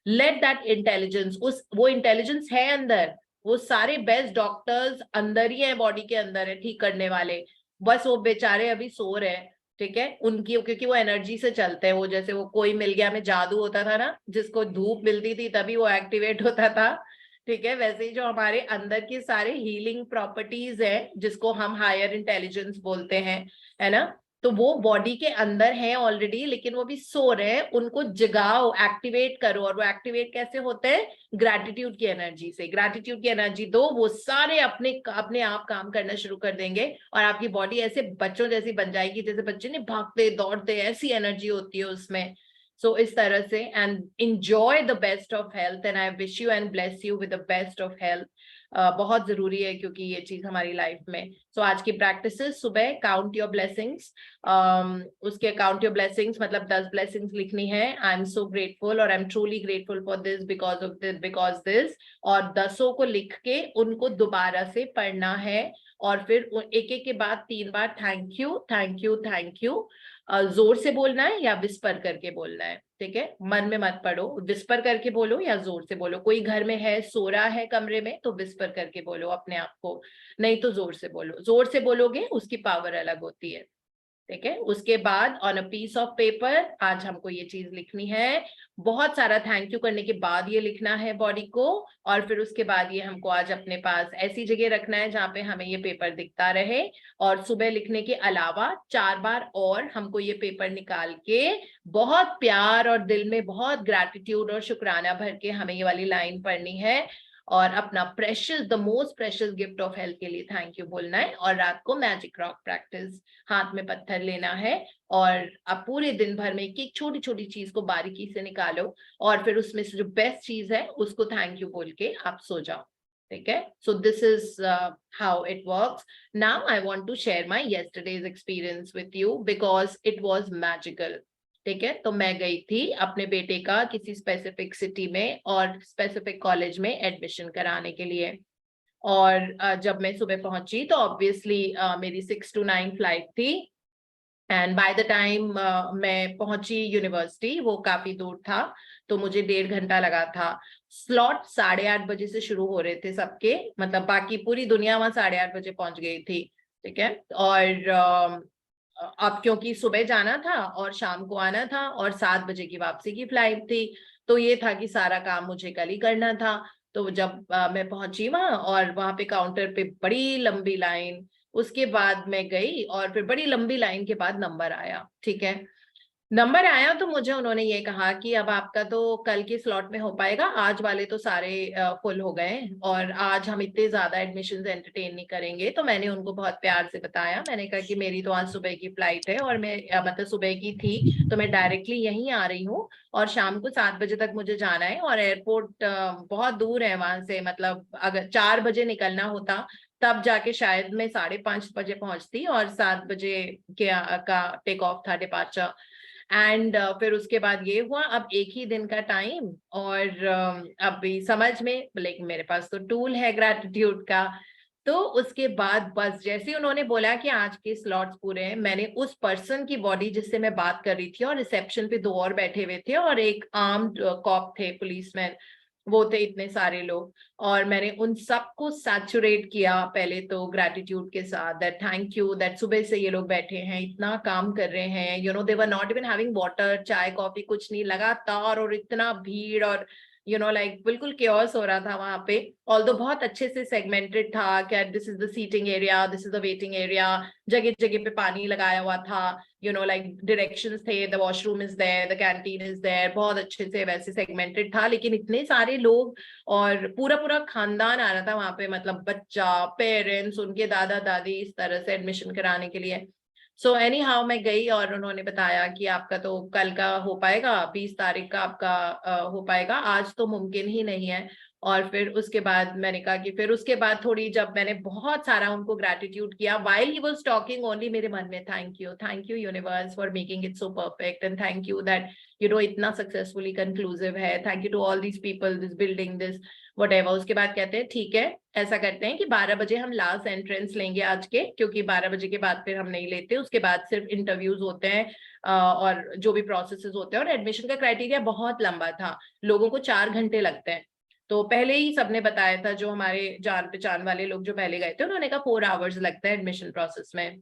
Let that intelligence, वो इंटेलिजेंस है अंदर, वो सारे बेस्ट डॉक्टर्स अंदर ही है, बॉडी के अंदर है ठीक करने वाले। बस वो बेचारे अभी सो रहे हैं, ठीक है, उनकी, क्योंकि वो एनर्जी से चलते हैं। वो जैसे वो कोई मिल गया में जादू होता था ना, जिसको धूप मिलती थी तभी वो एक्टिवेट होता था। ठीक है, वैसे ही जो हमारे अंदर की सारे हीलिंग प्रॉपर्टीज है, जिसको हम हायर इंटेलिजेंस बोलते हैं, है ना, तो वो बॉडी के अंदर है ऑलरेडी, लेकिन वो भी सो रहे हैं। उनको जगाओ, एक्टिवेट करो। और वो एक्टिवेट कैसे होते हैं? ग्रैटिट्यूड की एनर्जी से। ग्रैटिट्यूड की एनर्जी दो, वो सारे अपने आप काम करना शुरू कर देंगे और आपकी बॉडी ऐसे बच्चों जैसी बन जाएगी, जैसे बच्चे नहीं भागते दौड़ते, ऐसी एनर्जी होती है उसमें। सो इस तरह से, and enjoy the best of health and I wish you and bless you with the best of health। बहुत जरूरी है क्योंकि ये चीज हमारी लाइफ में। सो आज की प्रैक्टिसेस, सुबह काउंट योर ब्लेसिंग्स, उसके काउंट योर ब्लेसिंग्स मतलब 10 ब्लेसिंग्स लिखनी है। आई एम सो ग्रेटफुल और I am truly grateful for this, because of this, because this. और 10 को लिख के उनको दोबारा से पढ़ना है और फिर एक एक के बाद 3 बार thank you thank you thank you जोर से बोलना है या विस्पर करके बोलना है। ठीक है, मन में मत पढ़ो, विस्पर करके बोलो या जोर से बोलो। कोई घर में है, सो रहा है कमरे में, तो विस्पर करके बोलो अपने आप को, नहीं तो जोर से बोलो। जोर से बोलोगे उसकी पावर अलग होती है। ठीक है। उसके बाद on a piece of paper आज हमको ये चीज लिखनी है, बहुत सारा थैंक यू करने के बाद ये लिखना है बॉडी को, और फिर उसके बाद ये हमको आज अपने पास ऐसी जगह रखना है जहाँ पे हमें ये पेपर दिखता रहे, और सुबह लिखने के अलावा 4 बार और हमको ये पेपर निकाल के बहुत प्यार और दिल में बहुत ग्रैटिट्यूड और शुक्राना भर के हमें ये वाली लाइन पढ़नी है, और अपना precious, the most precious gift of health के लिए थैंक यू बोलना है। और रात को मैजिक रॉक प्रैक्टिस, हाथ में पत्थर लेना है, और अब पूरे दिन भर में एक एक छोटी छोटी चीज को बारीकी से निकालो, और फिर उसमें से जो बेस्ट चीज है उसको थैंक यू बोल के आप सो जाओ, ठीक है। So this is how it works. Now I want to share my yesterday's experience with you because it was magical, ठीक है। तो मैं गई थी अपने बेटे का किसी स्पेसिफिक सिटी में और स्पेसिफिक कॉलेज में एडमिशन कराने के लिए, और जब मैं सुबह पहुंची तो ऑब्वियसली मेरी 6 to 9 फ्लाइट थी, एंड बाय द टाइम मैं पहुंची यूनिवर्सिटी, वो काफी दूर था, तो मुझे 1.5 घंटा लगा था। स्लॉट 8:30 बजे से शुरू हो रहे थे सबके, मतलब बाकी पूरी दुनिया वहां 8:30 बजे पहुंच गई थी, ठीक है। और अब क्योंकि सुबह जाना था और शाम को आना था और 7 बजे की वापसी की फ्लाइट थी, तो ये था कि सारा काम मुझे कल ही करना था। तो जब मैं पहुंची वहां, और वहां पे काउंटर पे बड़ी लंबी लाइन, उसके बाद मैं गई और फिर बड़ी लंबी लाइन के बाद नंबर आया, ठीक है। नंबर आया तो मुझे उन्होंने ये कहा कि अब आपका तो कल के स्लॉट में हो पाएगा, आज वाले तो सारे फुल हो गए और आज हम इतने ज्यादा एडमिशंस एंटरटेन नहीं करेंगे। तो मैंने उनको बहुत प्यार से बताया, मैंने कहा कि मेरी तो आज सुबह की फ्लाइट है और मैं मतलब सुबह की थी, तो मैं डायरेक्टली यहीं आ रही हूँ और शाम को 7 बजे तक मुझे जाना है, और एयरपोर्ट बहुत दूर है वहां से, मतलब अगर 4 बजे निकलना होता तब जाके शायद मैं 5:30 बजे पहुंचती, और 7 बजे का टेक ऑफ था, डिपार्चर। एंड फिर उसके बाद ये हुआ, अब एक ही दिन का टाइम, और अभी समझ में, लाइक मेरे पास तो टूल है ग्रैटिट्यूड का। तो उसके बाद बस जैसे उन्होंने बोला कि आज के स्लॉट्स पूरे हैं, मैंने उस पर्सन की बॉडी जिससे मैं बात कर रही थी, और रिसेप्शन पे 2 और बैठे हुए थे और एक आर्म्ड कॉप थे, पुलिसमैन, वो थे इतने सारे लोग, और मैंने उन सबको सैचुरेट किया पहले तो ग्रैटिट्यूड के साथ, दैट थैंक यू दैट सुबह से ये लोग बैठे हैं, इतना काम कर रहे हैं, you know they were not even having water, चाय कॉफी कुछ नहीं, लगातार, और इतना भीड़, और यू नो लाइक बिल्कुल केओस हो रहा था वहां पे। ऑल्दो बहुत अच्छे से सेगमेंटेड था, क्या this is the seating area, this is the waiting area, जगह जगह पे पानी लगाया हुआ था, यू नो लाइक डायरेक्शंस थे, the washroom is there, the canteen is there, बहुत अच्छे से वैसे सेगमेंटेड था। लेकिन इतने सारे लोग और पूरा पूरा खानदान आ रहा था वहां पे, मतलब बच्चा, पेरेंट्स, उनके दादा दादी, इस तरह से एडमिशन कराने के लिए। सो एनी हाउ मैं गई और उन्होंने बताया कि आपका तो कल का हो पाएगा, 20 तारीख का आपका हो पाएगा, आज तो मुमकिन ही नहीं है। और फिर उसके बाद मैंने कहा कि फिर उसके बाद थोड़ी, जब मैंने बहुत सारा उनको ग्रैटिट्यूड किया while he was talking, only मेरे मन में thank you universe for making it so perfect, and thank you that you know इतना सक्सेसफुली कंक्लूसिव है, thank you to all these people, this building, this whatever. उसके बाद कहते हैं ठीक है, ऐसा करते हैं कि 12 बजे हम लास्ट एंट्रेंस लेंगे आज के, क्योंकि 12 बजे के बाद फिर हम नहीं लेते, उसके बाद सिर्फ इंटरव्यूज होते हैं और जो भी प्रोसेसेस होते हैं, और एडमिशन का क्राइटेरिया बहुत लंबा था, लोगों को 4 घंटे लगते हैं। तो पहले ही सबने बताया था, जो हमारे जान पहचान वाले लोग जो पहले गए थे, उन्होंने कहा 4 आवर्स लगता है एडमिशन प्रोसेस में।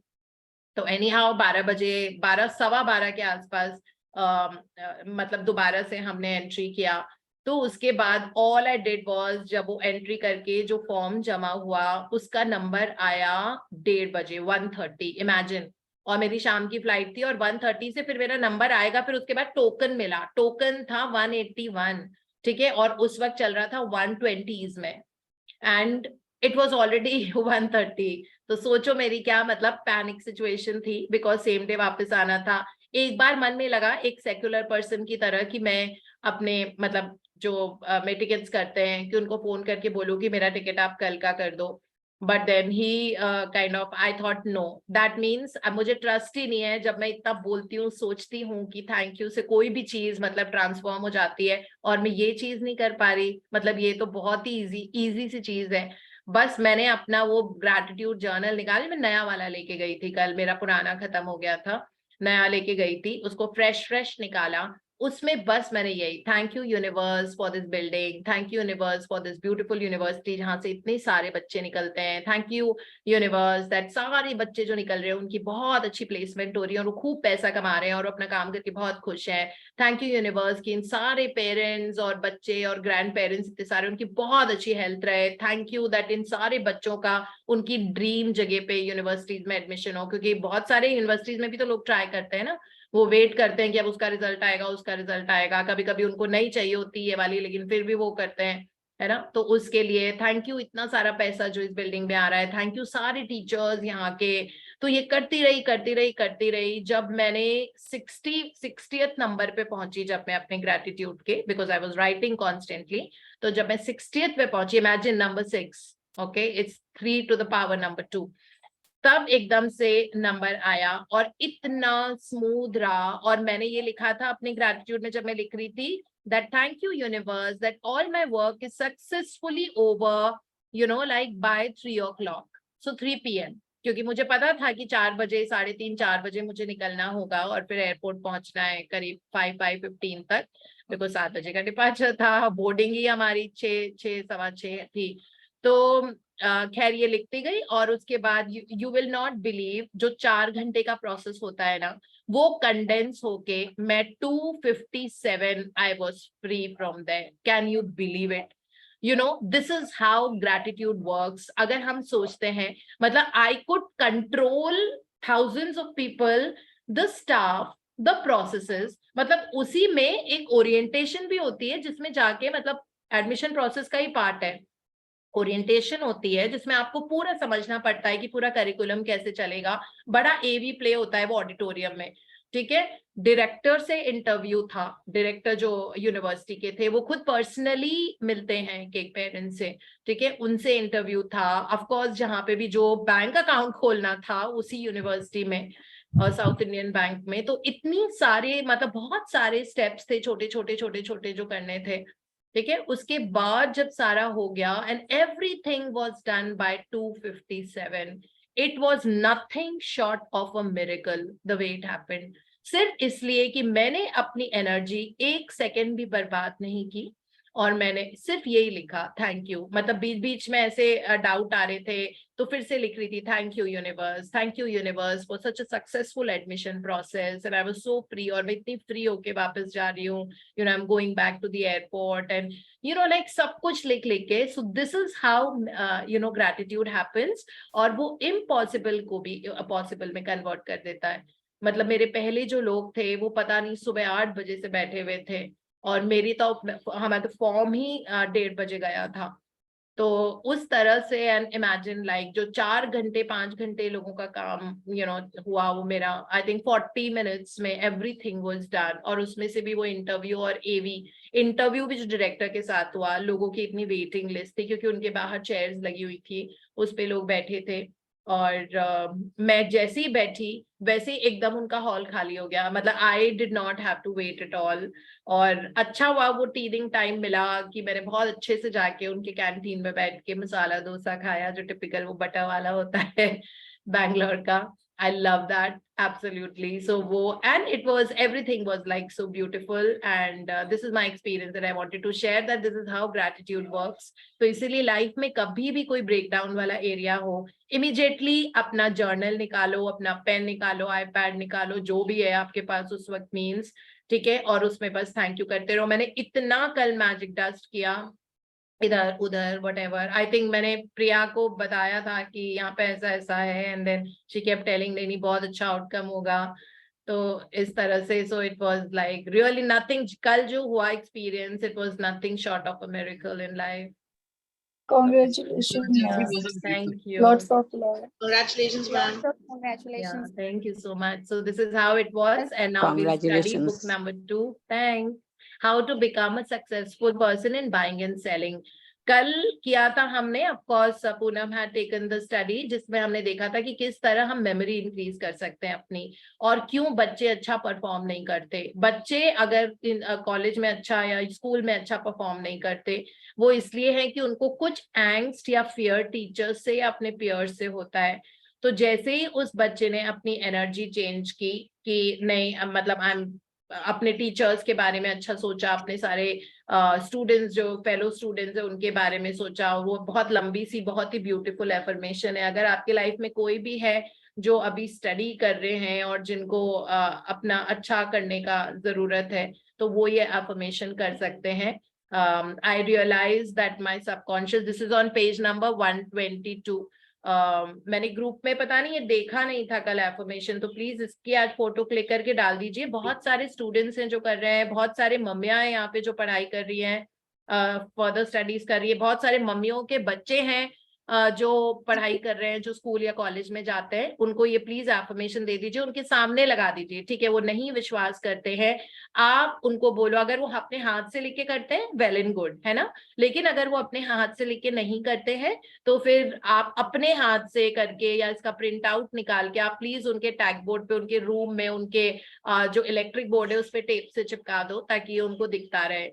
तो एनी हाउ 12 बजे, 12 सवा 12 के आसपास मतलब दोबारा से हमने एंट्री किया। तो उसके बाद ऑल आई डिड वाज, जब वो एंट्री करके जो फॉर्म जमा हुआ उसका नंबर आया 1:30 बजे, 1:30, इमेजिन। और मेरी शाम की फ्लाइट थी, और 1:30 से फिर मेरा नंबर आएगा, फिर उसके बाद टोकन मिला, टोकन था 181, ठीक है, और उस वक्त चल रहा था 120s में, एंड इट वॉज ऑलरेडी 1:30। तो सोचो मेरी क्या मतलब पैनिक सिचुएशन थी, बिकॉज सेम डे वापस आना था। एक बार मन में लगा एक सेक्युलर पर्सन की तरह कि मैं अपने मतलब जो मैं टिकट्स करते हैं कि उनको फोन करके बोलूं कि मेरा टिकट आप कल का कर दो, but then he kind of I thought no, that means अब मुझे ट्रस्ट ही नहीं है, जब मैं इतना बोलती हूँ, सोचती हूँ कि थैंक यू से कोई भी चीज मतलब ट्रांसफॉर्म हो जाती है, और मैं ये चीज नहीं कर पा रही, मतलब ये तो बहुत ही इजी सी चीज है। बस मैंने अपना वो ग्रैटिट्यूड जर्नल निकाल, मैं नया वाला लेके गई थी कल, मेरा पुराना खत्म हो गया था, नया लेके गई थी, उसको फ्रेश निकाला, उसमें बस मैंने यही, thank you universe for this building, thank you universe for this beautiful university जहाँ से इतने सारे बच्चे निकलते हैं, थैंक यू यूनिवर्स दैट सारे बच्चे जो निकल रहे हैं उनकी बहुत अच्छी प्लेसमेंट हो रही है और वो खूब पैसा कमा रहे हैं और अपना काम करके बहुत खुश हैं, थैंक यू यूनिवर्स कि इन सारे पेरेंट्स और बच्चे और ग्रैंड पेरेंट्स इतने सारे उनकी बहुत अच्छी हेल्थ रहे, थैंक यू दैट इन सारे बच्चों का उनकी ड्रीम जगह पे यूनिवर्सिटीज में एडमिशन हो, क्योंकि बहुत सारे यूनिवर्सिटीज में भी तो लोग ट्राई करते हैं ना, वो वेट करते हैं कि अब उसका रिजल्ट आएगा, उसका रिजल्ट आएगा, कभी कभी उनको नहीं चाहिए होती ये वाली लेकिन फिर भी वो करते हैं, है ना। तो उसके लिए थैंक यू, इतना सारा पैसा जो इस बिल्डिंग में आ रहा है, थैंक यू सारे टीचर्स यहाँ के। तो ये करती रही जब मैंने 60th नंबर पे पहुंची, जब मैं अपने ग्रेटिट्यूड के, because I was writing constantly, तो जब मैं 60th पे पहुंची, imagine number 6, okay, it's 3 to the power number 2, तब एकदम से नंबर आया और इतना स्मूथ रहा। और मैंने ये लिखा था अपने ग्रेटिट्यूड में जब मैं लिख रही थी, that thank you universe that all my work is successfully over, you know, like by 3 o'clock, so 3 PM, क्योंकि मुझे पता था कि 4 बजे, 3:30, 4 बजे मुझे निकलना होगा और फिर एयरपोर्ट पहुंचना है करीब 5:15 तक, बिकॉज 7 बजे का डिपार्चर था, बोर्डिंग ही हमारी 6:15 थी। तो खैर ये लिखती गई और उसके बाद यू विल नॉट बिलीव, जो 4 घंटे का प्रोसेस होता है ना, वो कंडेंस होके मैं 2:57 I was free from that. Can you believe it? You know, this is how gratitude works. अगर हम सोचते हैं, मतलब I could control thousands of people, the staff, the processes, मतलब उसी में एक ओरिएंटेशन भी होती है जिसमें जाके, मतलब एडमिशन प्रोसेस का ही पार्ट है, ओरिएंटेशन होती है जिसमें आपको पूरा समझना पड़ता है कि पूरा करिकुलम कैसे चलेगा। बड़ा एवी प्ले होता है वो ऑडिटोरियम में, ठीक है। डायरेक्टर से इंटरव्यू था, डायरेक्टर जो यूनिवर्सिटी के थे वो खुद पर्सनली मिलते हैं के पेरेंट्स से, ठीक है, उनसे इंटरव्यू था। ऑफ कोर्स जहाँ पे भी जो बैंक अकाउंट खोलना था उसी यूनिवर्सिटी में, साउथ इंडियन बैंक में, तो इतनी सारे, मतलब बहुत सारे स्टेप्स थे, छोटे छोटे जो करने थे, ठीक है। उसके बाद जब सारा हो गया and everything was done by 2:57, it was nothing short of a miracle the way it happened. सिर्फ इसलिए कि मैंने अपनी एनर्जी 1 सेकेंड भी बर्बाद नहीं की और मैंने सिर्फ यही लिखा, थैंक यू। मतलब बीच बीच में ऐसे डाउट आ रहे थे तो फिर से लिख रही थी, thank you universe for such a successful admission process and I was so free. और मैं इतनी फ्री होके वापस जा रही हूँ, you know, I am going back to the airport and you know, like सब कुछ लिख के। So this is how you know gratitude happens, और वो इम्पॉसिबल को भी पॉसिबल में कन्वर्ट कर देता है। मतलब मेरे पहले जो लोग थे वो पता नहीं सुबह 8 बजे से बैठे हुए थे और मेरी तो, हमारा तो फॉर्म ही 1:30 बजे गया था। तो उस तरह से, एंड इमेजिन लाइक जो 4 घंटे 5 घंटे लोगों का काम यू नो हुआ, वो मेरा आई थिंक 40 मिनट्स में एवरीथिंग वाज डन। और उसमें से भी वो इंटरव्यू और एवी इंटरव्यू भी जो डायरेक्टर के साथ हुआ, लोगों की इतनी वेटिंग लिस्ट थी क्योंकि उनके बाहर चेयर्स लगी हुई थी, उस पे लोग बैठे थे। और मैं जैसे ही बैठी वैसे ही एकदम उनका हॉल खाली हो गया, मतलब I did not have to wait at all. और अच्छा हुआ वो टीदिंग टाइम मिला कि मैंने बहुत अच्छे से जाके उनके कैंटीन में बैठ के मसाला डोसा खाया, जो टिपिकल वो बटर वाला होता है बैंगलोर का। I love that absolutely. So wo, and it was, everything was like so beautiful, and this is my experience that I wanted to share, that this is how gratitude works. तो इसीलिए life में कभी भी कोई breakdown वाला area हो, immediately अपना journal निकालो, अपना पेन निकालो, आईपैड निकालो, जो भी है आपके पास उस वक्त मीन्स, ठीक है, और उसमें बस थैंक यू करते रहो। मैंने इतना कल मैजिक डस्ट किया इधर उधर व्हाटएवर। आई थिंक मैंने प्रिया को बताया था कि यहाँ पे ऐसा ऐसा है, and then she kept telling नहीं बहुत अच्छा आउटकम होगा। तो इस तरह से, so it was like really nothing, कल जो हुआ experience, it was nothing short of a miracle in life. Congratulations. Thank you. Lots of love. Congratulations, ma'am. Lots of Yeah, congratulations. thank you so much. So this is how it was, and now we'll study Congratulations. book number 2. Thanks. How to become a successful person in buying and selling. कल किया था हमने, of course Poonam had taken the study, जिसमें हमने देखा था कि किस तरह हम मेमोरी इंक्रीज कर सकते हैं अपनी, और क्यों बच्चे अच्छा परफॉर्म नहीं करते। बच्चे अगर कॉलेज में अच्छा या स्कूल में अच्छा परफॉर्म नहीं करते, वो इसलिए है कि उनको कुछ एंग्स्ट या फियर टीचर्स से या अपने पियर्स से होता है। तो जैसे ही उस बच्चे ने अपनी एनर्जी चेंज की कि नहीं, मतलब आई एम अपने टीचर्स के बारे में अच्छा सोचा, अपने सारे स्टूडेंट्स जो फेलो स्टूडेंट्स है उनके बारे में सोचा। वो बहुत लंबी सी बहुत ही ब्यूटीफुल एफर्मेशन है। अगर आपके लाइफ में कोई भी है जो अभी स्टडी कर रहे हैं और जिनको अपना अच्छा करने का जरूरत है, तो वो ये एफर्मेशन कर सकते हैं। I realize that my subconscious, this is on page number 122. मैंने ग्रुप में पता नहीं ये देखा नहीं था कल एफर्मेशन, तो प्लीज इसकी आज फोटो क्लिक करके डाल दीजिए। बहुत सारे स्टूडेंट्स हैं जो कर रहे हैं, बहुत सारे मम्मियां हैं यहाँ पे जो पढ़ाई कर रही हैं, फर्दर स्टडीज कर रही है, बहुत सारे मम्मियों के बच्चे हैं जो पढ़ाई कर रहे हैं, जो स्कूल या कॉलेज में जाते हैं, उनको ये प्लीज एफर्मेशन दे दीजिए, उनके सामने लगा दीजिए, ठीक है। वो नहीं विश्वास करते हैं, आप उनको बोलो। अगर वो अपने हाथ से लिख के करते हैं वेल एंड गुड, है ना, लेकिन अगर वो अपने हाथ से लिख के नहीं करते हैं तो फिर आप अपने हाथ से करके या इसका प्रिंट आउट निकाल के आप प्लीज उनके टैग बोर्ड पे, उनके रूम में, उनके जो इलेक्ट्रिक बोर्ड है उस पे टेप से चिपका दो ताकि ये उनको दिखता रहे,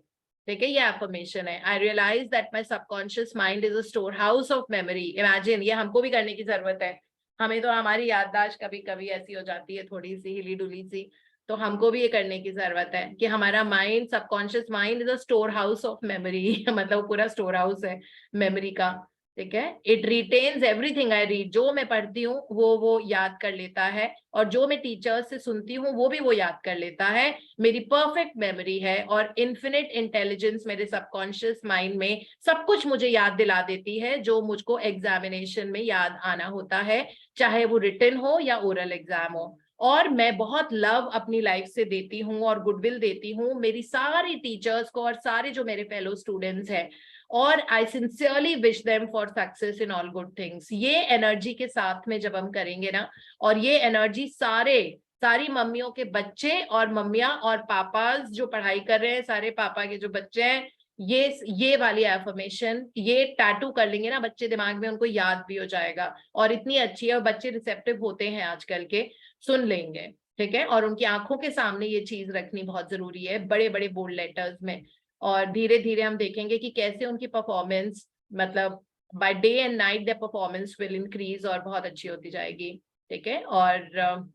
ठीक है। ये एफर्मेशन है, I realise that my subconscious mind is a store house of memory. Imagine, ये हमको भी करने की जरूरत है। हमें तो हमारी याददाश्त कभी कभी ऐसी हो जाती है, थोड़ी सी हिली डुली सी, तो हमको भी ये करने की जरूरत है कि हमारा mind, subconscious mind is a store house of memory मतलब पूरा स्टोर हाउस है मेमोरी का, ठीक है। It retains everything I read, जो मैं पढ़ती हूँ वो याद कर लेता है, और जो मैं टीचर्स से सुनती हूँ वो भी वो याद कर लेता है। मेरी परफेक्ट मेमोरी है और इन्फिनिट इंटेलिजेंस मेरे सबकॉन्शियस माइंड में सब कुछ मुझे याद दिला देती है जो मुझको एग्जामिनेशन में याद आना होता है, चाहे वो रिटन हो या ओरल एग्जाम हो। और मैं बहुत लव अपनी लाइफ से देती हूँ और गुडविल देती हूँ मेरी सारी टीचर्स को और सारे जो मेरे फेलो स्टूडेंट्स हैं, और I sincerely wish them for success in all good things. ये एनर्जी के साथ में जब हम करेंगे ना, और ये एनर्जी सारी मम्मियों के बच्चे और मम्मियां और पापाज जो पढ़ाई कर रहे हैं, सारे पापा के जो बच्चे हैं, ये वाली एफर्मेशन ये टैटू कर लेंगे ना बच्चे दिमाग में, उनको याद भी हो जाएगा। और इतनी अच्छी है, और बच्चे रिसेप्टिव होते हैं आजकल के, सुन लेंगे, ठीक है। और उनकी आंखों के सामने ये चीज रखनी बहुत जरूरी है, बड़े बड़े बोल्ड लेटर्स में। और धीरे धीरे हम देखेंगे कि कैसे उनकी परफॉर्मेंस, मतलब bye day and night their performance will increase और बहुत अच्छी होती जाएगी, ठीक है। और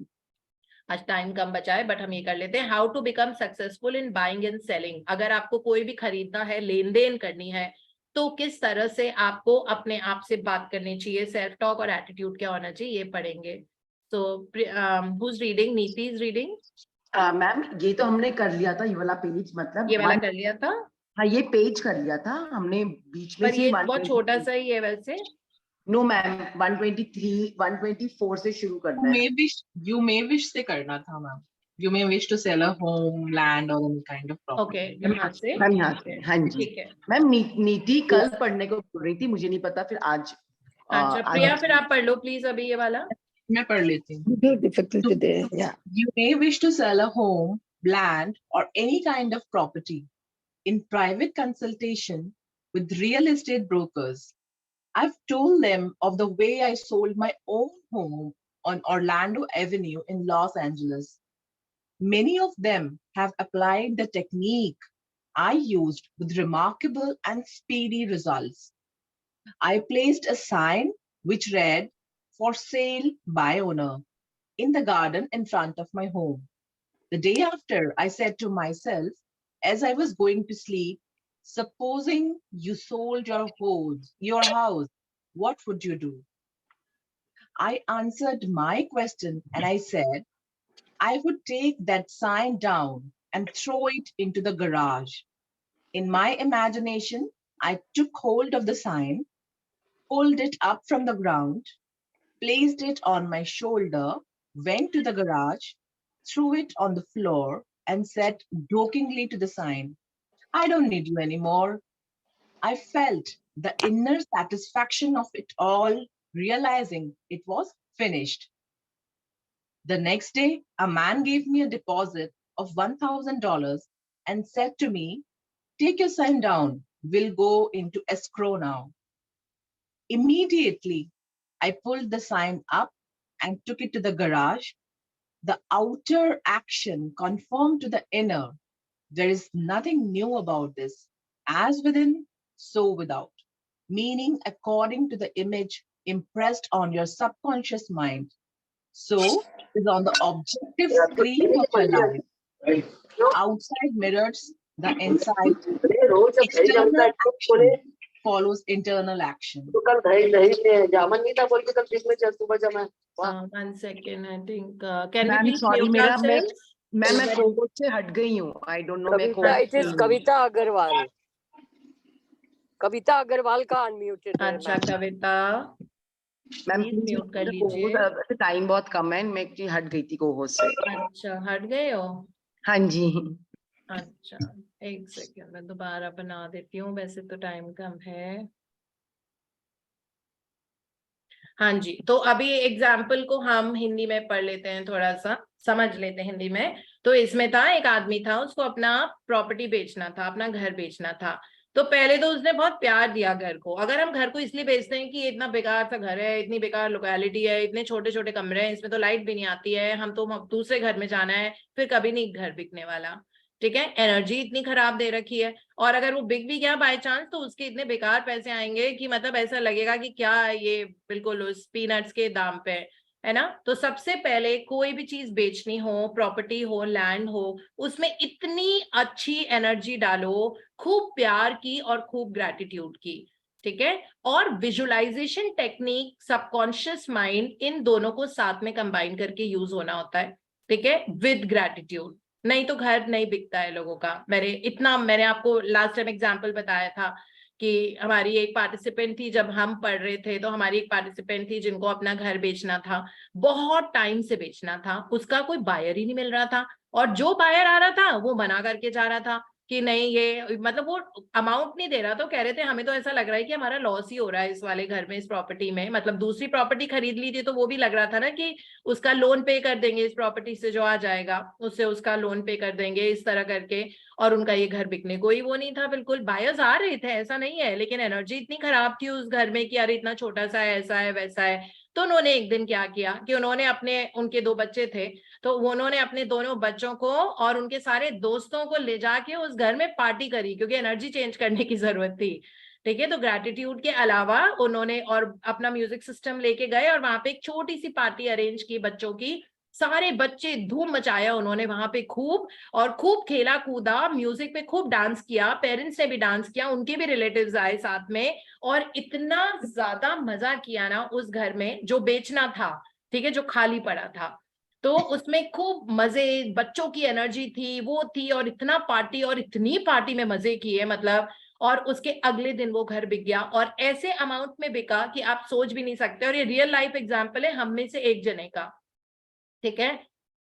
आज टाइम कम बचा है बट हम ये कर लेते हैं, how to become successful in buying and selling. अगर आपको कोई भी खरीदना है, लेन देन करनी है, तो किस तरह से आपको अपने आप से बात करनी चाहिए, सेल्फ टॉक और एटीट्यूड क्या होना चाहिए, ये पढ़ेंगे। तो who's reading? नीति is reading? मैम ये तो हमने कर लिया था, ये वाला पेज, मतलब ये वाला कर लिया था। हाँ ये पेज कर लिया था हमने बीच में पर से। ये बहुत छोटा सा ही है वैसे। नो मैम, 123 124 से शुरू करना है। You may wish से करना था ma'am. You may wish to sell a home, land or any kind of property. Okay, यहाँ से। मैम यहाँ से, हाँ जी। ठीक है। मैम नीति कल पढ़ने को बोल रही थी, मुझे नहीं पता, फिर आज अच्छा प्रिया, फिर आप पढ़ लो प्लीज अभी ये वाला। मैं पढ़ लेती हूँ। You may wish to sell a home, land or any kind of property in private consultation with real estate brokers. I've told them of the way I sold my own home on Orlando Avenue in Los Angeles. Many of them have applied the technique I used with remarkable and speedy results. I placed a sign which read, "For sale by owner," in the garden in front of my home. The day after, I said to myself, as I was going to sleep, supposing you sold your house, what would you do? I answered my question and I said, I would take that sign down and throw it into the garage. In my imagination, I took hold of the sign, pulled it up from the ground, placed it on my shoulder, went to the garage, threw it on the floor, and said jokingly to the sign, I don't need you anymore. I felt the inner satisfaction of it all, realizing it was finished. The next day, a man gave me a deposit of $1,000 and said to me, take your sign down, we'll go into escrow now. Immediately, I pulled the sign up and took it to the garage. The outer action conformed to the inner. There is nothing new about this. As within, so without. Meaning according to the image impressed on your subconscious mind. So is on the objective screen of your life. Outside mirrors the inside. External action follows internal action. One second, I think. Can we Ma'am, please sorry, mute मेरा ourselves? मैं co-host से हट गई हूँ. I don't know मैं Kavita, it is co-host Kavita Agarwal. Kavita Agarwal का unmuted है. अच्छा ma'am. Kavita, ma'am please mute कर लीजिए. टाइम बहुत कम है, मैं actually हट गई थी co-host से. अच्छा हट गए हो? हाँ जी. अच्छा एक सेकंड, मैं दोबारा बना देती हूँ, वैसे तो टाइम कम है. हाँ जी, तो अभी एग्जाम्पल को हम हिंदी में पढ़ लेते हैं, थोड़ा सा समझ लेते हैं हिंदी में. तो इसमें था, एक आदमी था, उसको अपना प्रॉपर्टी बेचना था, अपना घर बेचना था. तो पहले तो उसने बहुत प्यार दिया घर को. अगर हम घर को इसलिए बेचते हैं कि इतना बेकार सा घर है, इतनी बेकार लोकेलिटी है, इतने छोटे छोटे कमरे हैं, इसमें तो लाइट भी नहीं आती है, हम तो दूसरे घर में जाना है, फिर कभी नहीं घर बिकने वाला. ठीक है, एनर्जी इतनी खराब दे रखी है, और अगर वो बिक भी गया बाय चांस, तो उसके इतने बेकार पैसे आएंगे कि मतलब ऐसा लगेगा कि क्या ये बिल्कुल उस पीनट्स के दाम पे है ना. तो सबसे पहले कोई भी चीज बेचनी हो, प्रॉपर्टी हो, लैंड हो, उसमें इतनी अच्छी एनर्जी डालो, खूब प्यार की और खूब ग्रैटिट्यूड की. ठीक है, और विजुअलाइजेशन टेक्निक, सबकॉन्शियस माइंड, इन दोनों को साथ में कंबाइन करके यूज होना होता है. ठीक है, विद ग्रैटिट्यूड, नहीं तो घर नहीं बिकता है लोगों का. मैंने आपको लास्ट टाइम एग्जांपल बताया था कि हमारी एक पार्टिसिपेंट थी, जब हम पढ़ रहे थे तो हमारी एक पार्टिसिपेंट थी जिनको अपना घर बेचना था, बहुत टाइम से बेचना था, उसका कोई बायर ही नहीं मिल रहा था, और जो बायर आ रहा था वो मना करके जा रहा था कि नहीं, ये मतलब वो अमाउंट नहीं दे रहा. तो कह रहे थे हमें तो ऐसा लग रहा है कि हमारा लॉस ही हो रहा है इस वाले घर में, इस प्रॉपर्टी में. मतलब दूसरी प्रॉपर्टी खरीद ली थी तो वो भी लग रहा था ना कि उसका लोन पे कर देंगे, इस प्रॉपर्टी से जो आ जाएगा उससे उसका लोन पे कर देंगे, इस तरह करके. और उनका ये घर बिकने कोई वो नहीं था, बिल्कुल बायर्स आ रहे थे, ऐसा नहीं है, लेकिन एनर्जी इतनी खराब थी उस घर में कि यार इतना छोटा सा है, ऐसा है वैसा है. तो उन्होंने एक दिन क्या किया कि उन्होंने उनके 2 बच्चे थे, तो उन्होंने अपने दोनों बच्चों को और उनके सारे दोस्तों को ले जाके उस घर में पार्टी करी, क्योंकि एनर्जी चेंज करने की जरूरत थी. ठीक है, तो ग्रैटिट्यूड के अलावा उन्होंने और अपना म्यूजिक सिस्टम लेके गए और वहां पे एक छोटी सी पार्टी अरेंज की बच्चों की. सारे बच्चे धूम मचाया उन्होंने वहां पे खूब, और खूब खेला कूदा, म्यूजिक पे खूब डांस किया, पेरेंट्स ने भी डांस किया, उनके भी रिलेटिव्स आए साथ में, और इतना ज्यादा मजा किया ना उस घर में जो बेचना था. ठीक है, जो खाली पड़ा था, तो उसमें खूब मजे, बच्चों की एनर्जी थी, वो थी, और इतना पार्टी, और इतनी पार्टी में मजे किए मतलब. और उसके अगले दिन वो घर बिक गया, और ऐसे अमाउंट में बिका कि आप सोच भी नहीं सकते. और ये रियल लाइफ एग्जांपल है हम में से एक जने का. ठीक है,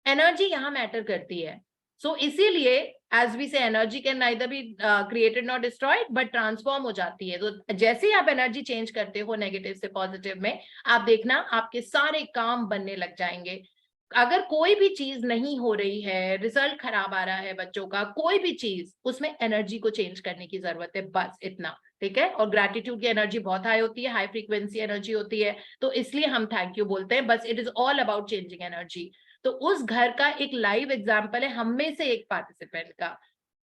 एनर्जी यहाँ मैटर करती है. सो इसीलिए एज वी से energy can neither be created not destroyed but transform हो जाती है. तो जैसे ही आप एनर्जी चेंज करते हो नेगेटिव से पॉजिटिव में, आप देखना आपके सारे काम बनने लग जाएंगे. अगर कोई भी चीज नहीं हो रही है, रिजल्ट खराब आ रहा है बच्चों का, कोई भी चीज, उसमें एनर्जी को चेंज करने की जरूरत है, बस इतना. ठीक है, और ग्रैटिट्यूड की एनर्जी बहुत हाई होती है, हाई फ्रीक्वेंसी एनर्जी होती है, तो इसलिए हम थैंक यू बोलते हैं. बस it is all about changing energy. तो उस घर का एक लाइव एग्जाम्पल है हम में से एक पार्टिसिपेंट का.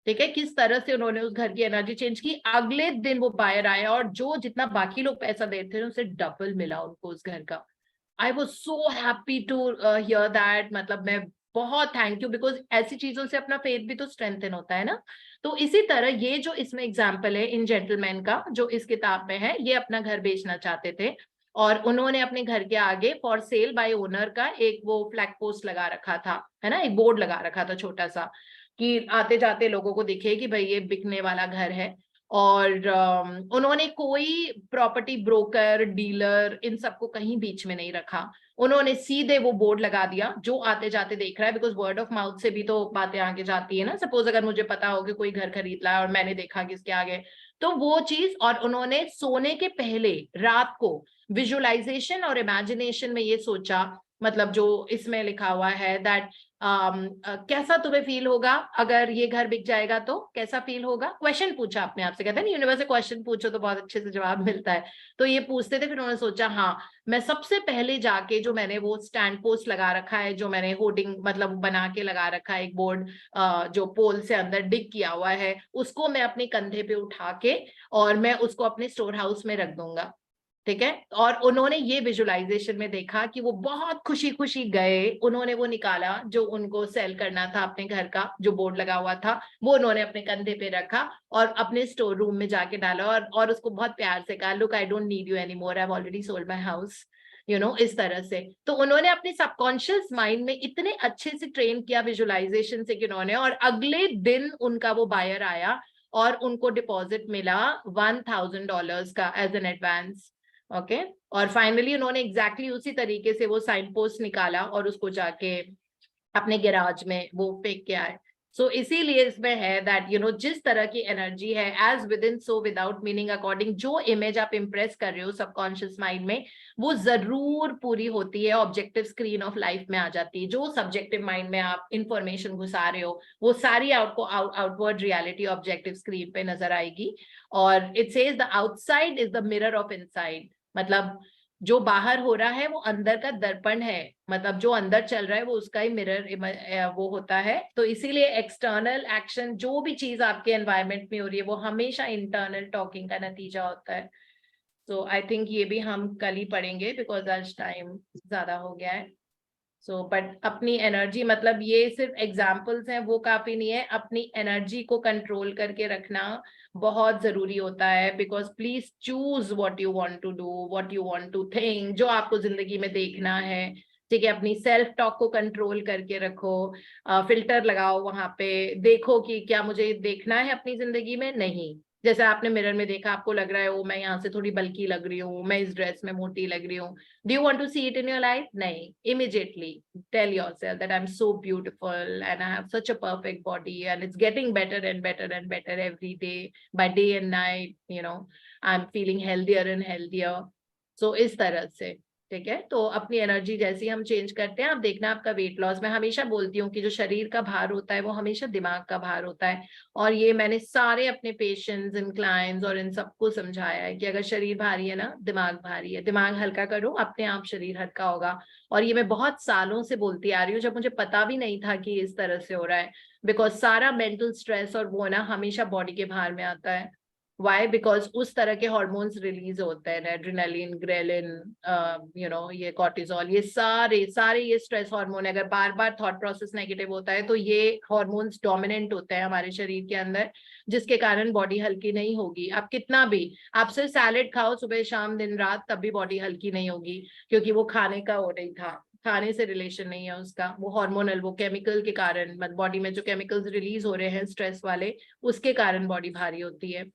ठीक है, किस तरह से उन्होंने उस घर की एनर्जी चेंज की. अगले दिन वो बायर आया, और जो जितना बाकी लोग पैसा देते थे उससे डबल मिला उनको उस घर का. I was so happy to hear that. मतलब मैं बहुत थैंक यू, बिकॉज ऐसी चीजों से अपना फेथ भी तो स्ट्रेंथन होता है ना. तो इसी तरह ये जो इसमें एग्जाम्पल है इन जेंटलमैन का, जो इस किताब में है, ये अपना घर बेचना चाहते थे, और उन्होंने अपने घर के आगे फॉर सेल बाय ओनर का एक वो फ्लैग पोस्ट लगा रखा था, है ना, एक बोर्ड लगा रखा था छोटा सा, कि आते जाते लोगों को दिखे कि भाई ये बिकने वाला घर है. और उन्होंने कोई प्रॉपर्टी ब्रोकर, डीलर, इन सबको कहीं बीच में नहीं रखा. उन्होंने सीधे वो बोर्ड लगा दिया, जो आते जाते देख रहा है, बिकॉज वर्ड ऑफ माउथ से भी तो बातें आगे जाती है ना. सपोज अगर मुझे पता हो कि कोई घर खरीद रहा है और मैंने देखा किसके आगे, तो वो चीज. और उन्होंने सोने के पहले रात को विजुअलाइजेशन और इमेजिनेशन में ये सोचा, मतलब जो इसमें लिखा हुआ है दैट कैसा तुम्हें फील होगा अगर ये घर बिक जाएगा, तो कैसा फील होगा. क्वेश्चन पूछा अपने आप से, कहते हैं ना यूनिवर्स से क्वेश्चन पूछो तो बहुत अच्छे से जवाब मिलता है. तो ये पूछते थे, फिर उन्होंने सोचा हाँ, मैं सबसे पहले जाके जो मैंने वो स्टैंड पोस्ट लगा रखा है, जो मैंने होर्डिंग मतलब बना के लगा रखा है, एक बोर्ड जो पोल से अंदर डिग किया हुआ है, उसको मैं अपने कंधे पे उठा के और मैं उसको अपने स्टोर हाउस में रख दूंगा. ठीक है। और उन्होंने ये विजुअलाइजेशन में देखा कि वो बहुत खुशी खुशी गए, उन्होंने वो निकाला जो उनको सेल करना था, अपने घर का जो बोर्ड लगा हुआ था वो उन्होंने अपने कंधे पे रखा और अपने स्टोर रूम में जाके डाला और उसको बहुत प्यार से कहा, look I don't need you any more, I have already sold my house, you know, इस तरह से। तो उन्होंने अपने सबकॉन्शियस माइंड में इतने अच्छे से ट्रेन किया विजुअलाइजेशन से कि उन्होंने, और अगले दिन उनका वो बायर आया और उनको डिपॉजिट मिला $1000 का एज एन एडवांस। ओके और फाइनली उन्होंने एग्जैक्टली उसी तरीके से वो साइन पोस्ट निकाला और उसको जाके अपने गैराज में वो फेंक के आए। सो इसीलिए इसमें है दैट यू नो जिस तरह की एनर्जी है as within so without meaning, according जो इमेज आप इंप्रेस कर रहे हो सबकॉन्शियस माइंड में वो जरूर पूरी होती है, ऑब्जेक्टिव स्क्रीन ऑफ लाइफ में आ जाती है। जो सब्जेक्टिव माइंड में आप इंफॉर्मेशन घुसा रहे हो वो सारी आपको आउटवर्ड रियलिटी ऑब्जेक्टिव स्क्रीन पे नजर आएगी। और it says the outside is the mirror of inside, मतलब जो बाहर हो रहा है वो अंदर का दर्पण है, मतलब जो अंदर चल रहा है वो उसका ही मिरर वो होता है। तो इसीलिए एक्सटर्नल एक्शन जो भी चीज आपके एनवायरनमेंट में हो रही है वो हमेशा इंटरनल टॉकिंग का नतीजा होता है। तो आई थिंक ये भी हम कल ही पढ़ेंगे बिकॉज आज टाइम ज्यादा हो गया है। सो बट अपनी एनर्जी, मतलब ये सिर्फ एग्जाम्पल्स हैं, वो काफी नहीं है, अपनी एनर्जी को कंट्रोल करके रखना बहुत जरूरी होता है। Because please choose what you want to do, what you want to think, जो आपको जिंदगी में देखना है, ठीक है। अपनी सेल्फ टॉक को कंट्रोल करके रखो, फिल्टर लगाओ, वहां पे देखो कि क्या मुझे देखना है अपनी जिंदगी में। नहीं, जैसे आपने मिरर में देखा, आपको लग रहा है ओ मैं यहाँ से थोड़ी बल्की लग रही हूँ, मैं इस ड्रेस में मोटी लग रही हूँ, do you want to see it in your life? नहीं, immediately tell yourself that I am so beautiful and I have such a perfect body and it's getting better and better and better every day by day and night, you know I am feeling healthier and healthier. So इस तरह से, ठीक है। तो अपनी energy जैसी हम change करते हैं, आप देखना आपका वेट लॉस। मैं हमेशा बोलती हूँ कि जो शरीर का भार होता है वो हमेशा दिमाग का भार होता है, और ये मैंने सारे अपने पेशेंट्स इन क्लाइंट्स और इन सबको समझाया है कि अगर शरीर भारी है ना, दिमाग भारी है, दिमाग हल्का करो अपने आप शरीर हल्का होगा। और ये मैं बहुत सालों से बोलती आ रही हूँ, जब मुझे पता भी नहीं था कि इस तरह से हो रहा है। बिकॉज सारा मेंटल स्ट्रेस और वो ना हमेशा बॉडी के भार में आता है। Why? Because उस तरह के हॉर्मोन्स रिलीज होते हैं, एड्रेनालिन, ग्रेलिन, यू नो ये कॉर्टिसोल, ये सारे ये स्ट्रेस हार्मोन। अगर बार बार थॉट प्रोसेस नेगेटिव होता है तो ये हॉर्मोन्स डोमिनेंट होते हैं हमारे शरीर के अंदर, जिसके कारण बॉडी हल्की नहीं होगी। आप कितना भी, आप सिर्फ सैलेड खाओ सुबह शाम दिन रात, तब भी बॉडी हल्की नहीं होगी, क्योंकि वो खाने का हो नहीं था, खाने से रिलेशन नहीं है उसका, वो हार्मोनल, वो केमिकल के कारण, बॉडी में जो केमिकल्स रिलीज हो रहे हैं स्ट्रेस वाले, उसके कारण बॉडी भारी होती है।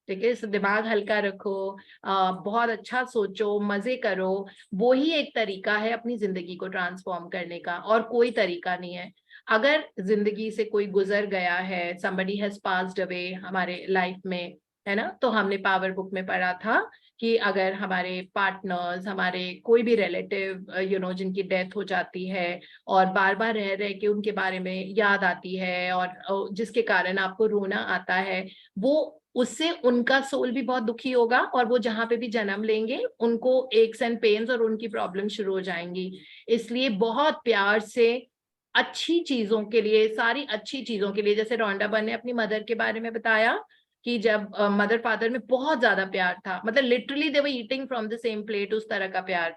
ठीक है, इस दिमाग हल्का रखो, बहुत अच्छा सोचो, मजे करो, वो ही एक तरीका है अपनी जिंदगी को ट्रांसफॉर्म करने का, और कोई तरीका नहीं है। अगर जिंदगी से कोई गुजर गया है, somebody has passed away हमारे लाइफ में, है ना, तो हमने पावर बुक में पढ़ा था कि अगर हमारे पार्टनर्स, हमारे कोई भी रिलेटिव यू नो जिनकी डेथ हो जाती है और बार बार रह रह के उनके बारे में याद आती है और जिसके कारण आपको रोना आता है, वो उससे उनका सोल भी बहुत दुखी होगा, और वो जहां पे भी जन्म लेंगे उनको एक्स एंड पेन्स और उनकी प्रॉब्लम शुरू हो जाएंगी। इसलिए बहुत प्यार से अच्छी चीजों के लिए, सारी अच्छी चीजों के लिए, जैसे रोंडा बन ने अपनी मदर के बारे में बताया कि जब मदर फादर में बहुत ज्यादा प्यार था, मतलब literally they were eating from the same plate, उस तरह का प्यार,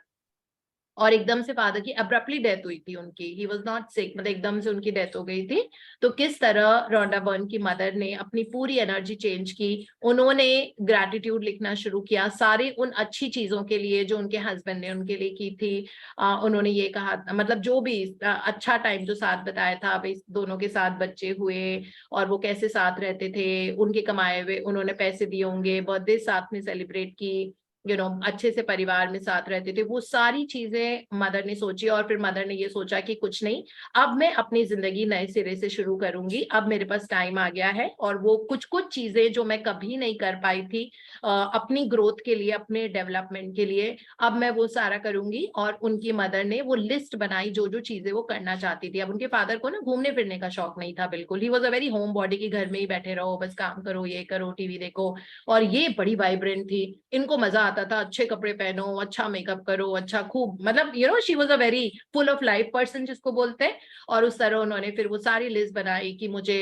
और एकदम से फादर की अब्रप्टली डेथ हुई थी उनकी, ही वाज नॉट सिक, मतलब एकदम से उनकी डेथ हो गई थी। तो किस तरह रोंडा बर्न की मदर ने अपनी पूरी एनर्जी चेंज की, उन्होंने ग्रैटिट्यूड लिखना शुरू किया सारे उन अच्छी चीजों के लिए जो उनके हस्बैंड ने उनके लिए की थी। उन्होंने ये कहा, मतलब जो भी अच्छा टाइम जो साथ बताया था, भाई दोनों के साथ बच्चे हुए और वो कैसे साथ रहते थे, उनके कमाए हुए उन्होंने पैसे दिए होंगे, बर्थडे साथ में सेलिब्रेट की, यू नो अच्छे से परिवार में साथ रहते थे, वो सारी चीजें मदर ने सोची। और फिर मदर ने ये सोचा कि कुछ नहीं, अब मैं अपनी जिंदगी नए सिरे से शुरू करूंगी, अब मेरे पास टाइम आ गया है, और वो कुछ चीजें जो मैं कभी नहीं कर पाई थी अपनी ग्रोथ के लिए, अपने डेवलपमेंट के लिए, अब मैं वो सारा करूंगी। और उनकी मदर ने वो लिस्ट बनाई जो जो चीजें वो करना चाहती थी। अब उनके फादर को ना घूमने फिरने का शौक नहीं था बिल्कुल, he was a very home body, की घर में ही बैठे रहो, बस काम करो, ये करो, टीवी देखो, और ये बड़ी वाइब्रेंट थी, इनको मजा आता आता था अच्छे कपड़े पहनो, अच्छा मेकअप करो, अच्छा खूब, मतलब you know she was a very full of life person जिसको बोलते हैं। और उस तरह उन्होंने फिर वो सारी लिस्ट बनाई कि मुझे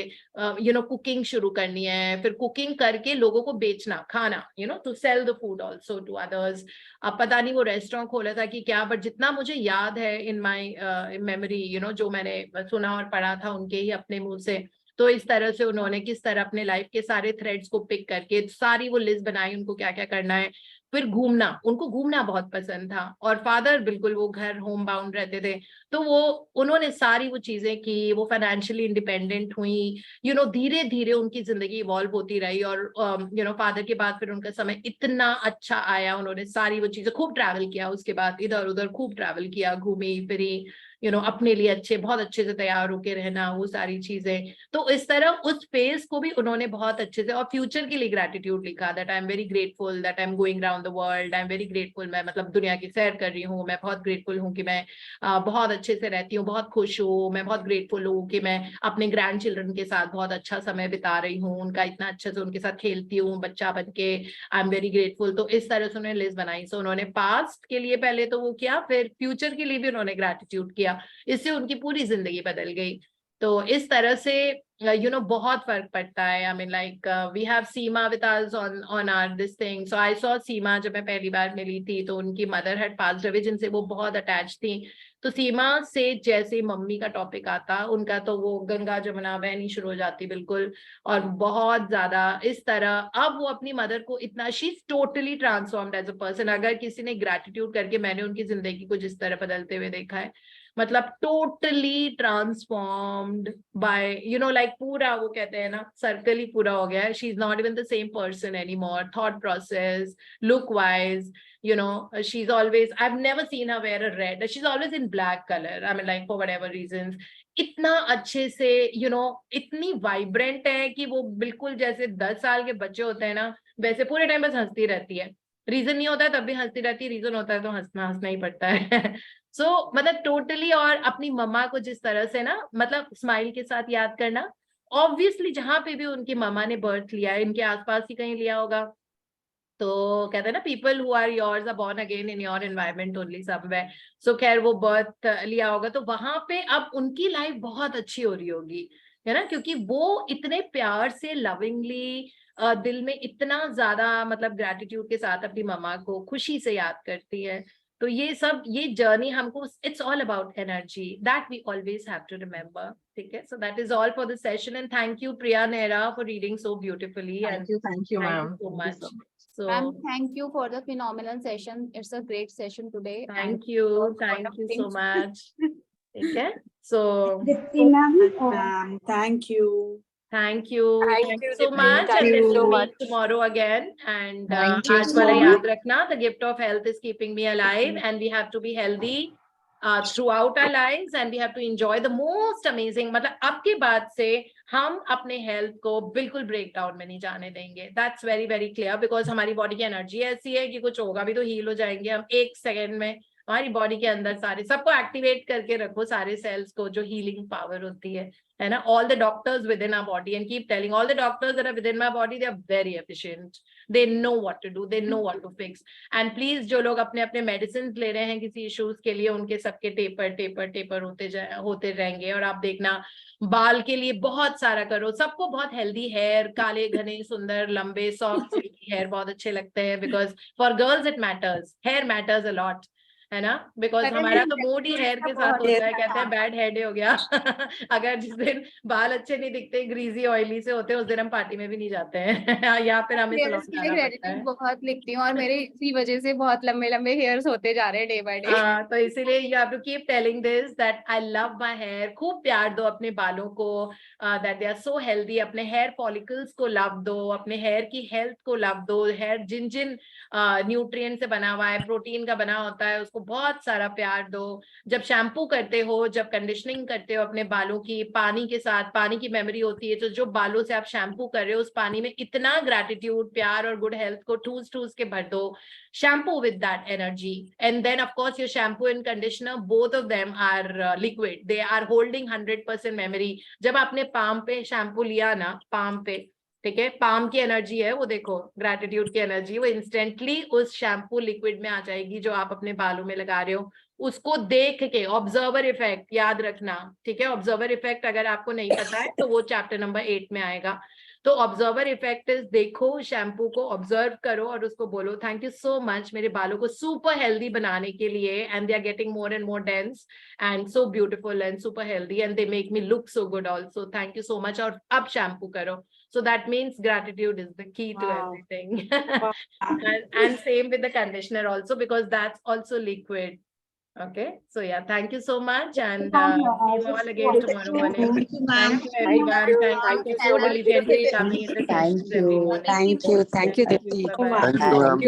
यू नो कुकिंग शुरू करनी है, फिर कुकिंग करके लोगों को बेचना, खाना, you know to sell the food also to others. अब पता नहीं वो रेस्टोरेंट खोला था कि क्या, बट जितना मुझे याद है इन माई मेमोरी, यू नो जो मैंने सुना और पढ़ा था उनके ही अपने मुंह से, तो इस तरह से उन्होंने किस तरह अपने लाइफ के सारे थ्रेड्स को पिक करके सारी वो लिस्ट बनाई उनको क्या क्या करना है। फिर घूमना, उनको घूमना बहुत पसंद था, और फादर बिल्कुल वो घर होम बाउंड रहते थे, तो वो उन्होंने सारी वो चीजें की, वो फाइनेंशियली इंडिपेंडेंट हुई, यू नो धीरे धीरे उनकी जिंदगी इवॉल्व होती रही। और यू नो फादर के बाद फिर उनका समय इतना अच्छा आया, उन्होंने सारी वो चीजें, खूब ट्रैवल किया, उसके बाद इधर उधर खूब ट्रैवल किया, घूमी फिरी, यू नो अपने लिए अच्छे, बहुत अच्छे से तैयार होके रहना, वो सारी चीजें। तो इस तरह उस फेज को भी उन्होंने बहुत अच्छे से, और फ्यूचर के लिए ग्रेटिट्यूड लिखा, that I am very grateful that I am going around the world, I am very grateful, मैं मतलब दुनिया की सैर कर रही हूँ, मैं बहुत ग्रेटफुल हूँ कि मैं बहुत अच्छे से रहती हूँ, बहुत खुश हूँ, मैं बहुत ग्रेटफुल हूँ कि मैं अपने ग्रैंड चिल्ड्रन के साथ बहुत अच्छा समय बिता रही हूँ, उनका इतना अच्छे से उनके साथ खेलती हूँ बच्चा बन के, आई एम वेरी ग्रेटफुल। तो इस तरह से उन्होंने लिस्ट बनाई। सो उन्होंने पास्ट के लिए पहले तो वो किया, फिर फ्यूचर के लिए भी उन्होंने ग्रेटिट्यूड किया, इससे उनकी पूरी जिंदगी बदल गई। तो इस तरह से you know बहुत फर्क पड़ता है। I mean like we have Seema with us on our this thing. So I saw Seema जब मैं पहली बार मिली थी, तो उनकी मदर हैड पास्ड अवे, जिनसे वो बहुत अटैच थी। तो सीमा से जैसे मम्मी का टॉपिक आता, उनका तो वो गंगा जमुना बहनी शुरू हो जाती बिल्कुल, और बहुत ज्यादा इस तरह। अब वो अपनी मदर को इतना, she is totally transformed as a person. अगर किसी ने ग्रेटिट्यूड करके मैंने उनकी जिंदगी को जिस तरह बदलते हुए देखा है, मतलब totally transformed by you know like पूरा, वो कहते हैं ना सर्कल ही पूरा हो गया है। She is not even the same person any more, thought process, look wise, you know she's always, I've never seen her wear a red, she's always in black color, I mean like for whatever reasons। इतना अच्छे से you know इतनी vibrant है कि वो बिल्कुल जैसे 10 साल के बच्चे होते हैं ना, वैसे पूरे टाइम बस हंसती रहती है। रीजन नहीं होता है तब भी हंसती रहती है, रीजन होता है तो हंसना ही पड़ता है। सो मतलब टोटली। और अपनी मम्मा को जिस तरह से ना, मतलब स्माइल के साथ याद करना, ऑब्वियसली जहां पे भी उनकी मम्मा ने बर्थ लिया है, इनके आसपास ही कहीं लिया होगा। तो कहते हैं ना, people who are yours are born again in your environment only somewhere. So खैर वो बर्थ लिया होगा, तो वहां पे अब उनकी लाइफ बहुत अच्छी हो रही होगी, है ना, क्योंकि वो इतने प्यार से लविंगली दिल में इतना ज्यादा मतलब ग्रेटिट्यूड के साथ अपनी मम्मा को खुशी से याद करती है। तो ये सब, ये जर्नी हमको, it's all about energy that we always have to remember. ठीक है, so that is all for the session, and thank you Priya Nehra for reading so beautifully, and Thank you, thank you ma'am. so Thank you much. so much. So Ma'am, thank you for the phenomenal session. It's a great session today. thank you so much. ठीक है, so Dipti ma'am, thank you. thank you so Dipti. much, Thank and you let's so meet much. tomorrow again. And Thank you आज so वाला much. याद रखना, the gift of health is keeping me alive, and we have to be healthy throughout our lives, and we have to enjoy the most amazing, मतलब अब के बाद से हम अपने हेल्थ को बिल्कुल ब्रेक डाउन में नहीं जाने देंगे। That's very very clear, because हमारी बॉडी की एनर्जी ऐसी है कि कुछ होगा भी तो हील हो जाएंगे हम एक सेकेंड में। हमारी बॉडी के अंदर सारे, सबको एक्टिवेट करके रखो, सारे सेल्स को, जो हीलिंग पावर होती है ना। All the doctors within our body, and keep telling all the doctors that are within my body, they are very efficient, they know what to do, they know what to fix. And please जो लोग अपने अपने medicine ले रहे हैं किसी issues के लिए, उनके सबके टेपर होते रहेंगे। और आप देखना, बाल के लिए बहुत सारा करो, सबको बहुत हेल्दी हेयर, काले घने सुंदर लंबे सॉफ्ट हेयर बहुत अच्छे लगते हैं, because for girls it matters, hair matters a lot, है ना, बिकॉज हमारा तो मूड ही हेयर के साथ होता है, कहते हैं बैड हेड हो गया। अगर जिस दिन बाल अच्छे नहीं दिखते, ग्रीजी ऑयली से होते हैं, उस दिन हम पार्टी में भी नहीं जाते हैं, या फिर हमें सैलून हेयर्स के लिए जाना पड़ता है। ग्रेटिट्यूड बहुत लिखती हूँ, और मेरे इसी वजह से बहुत लंबे लंबे हेयर्स होते जा रहे हैं डे बाय डे। तो इसीलिए you have to keep telling this that I love my hair. खूब प्यार दो अपने बालों को, that they are so healthy. अपने हेयर फॉलिकल्स को लव दो, अपने हेयर की हेल्थ को लव दो। हेयर जिन जिन न्यूट्रिएंट से बना हुआ है, प्रोटीन का बना होता है, उसको बहुत सारा प्यार दो। जब शैम्पू करते हो, जब कंडीशनिंग करते हो अपने बालों की, पानी के साथ, पानी की मेमोरी होती है, तो जो बालों से आप शैम्पू कर रहे हो, उस पानी में इतना ग्रेटिट्यूड, प्यार और गुड हेल्थ को ठूस ठूस के भर दो। shampoo with that energy, and then of course your shampoo and conditioner, both of them are liquid, they are holding 100% memory। जब आपने palm पे shampoo लिया ना, palm पे, ठीक है, पाम की एनर्जी है वो, देखो ग्रेटिट्यूड की एनर्जी, वो इंस्टेंटली उस शैम्पू लिक्विड में आ जाएगी जो आप अपने बालों में लगा रहे हो, उसको देख के। ऑब्जर्वर इफेक्ट याद रखना, ठीक है, ऑब्जर्वर इफेक्ट अगर आपको नहीं पता है तो वो चैप्टर नंबर 8 में आएगा। तो ऑब्जर्वर इफेक्ट इज, देखो शैम्पू को ऑब्जर्व करो और उसको बोलो थैंक यू सो मच मेरे बालों को सुपर हेल्दी बनाने के लिए, and they are getting more and more dense and so beautiful and super healthy and they make me look so good also, thank you so much, और अब shampoo करो। So that means gratitude is the key to Wow. everything. Wow. And same with the conditioner also, because that's also liquid. Okay, so yeah, thank you so much, and see you all again tomorrow morning. Thank you everyone. Thank you for so diligently coming in the Thank sessions every you. morning. Thank you. Thank you, Dipti. Bye-bye. Thank you, ma'am.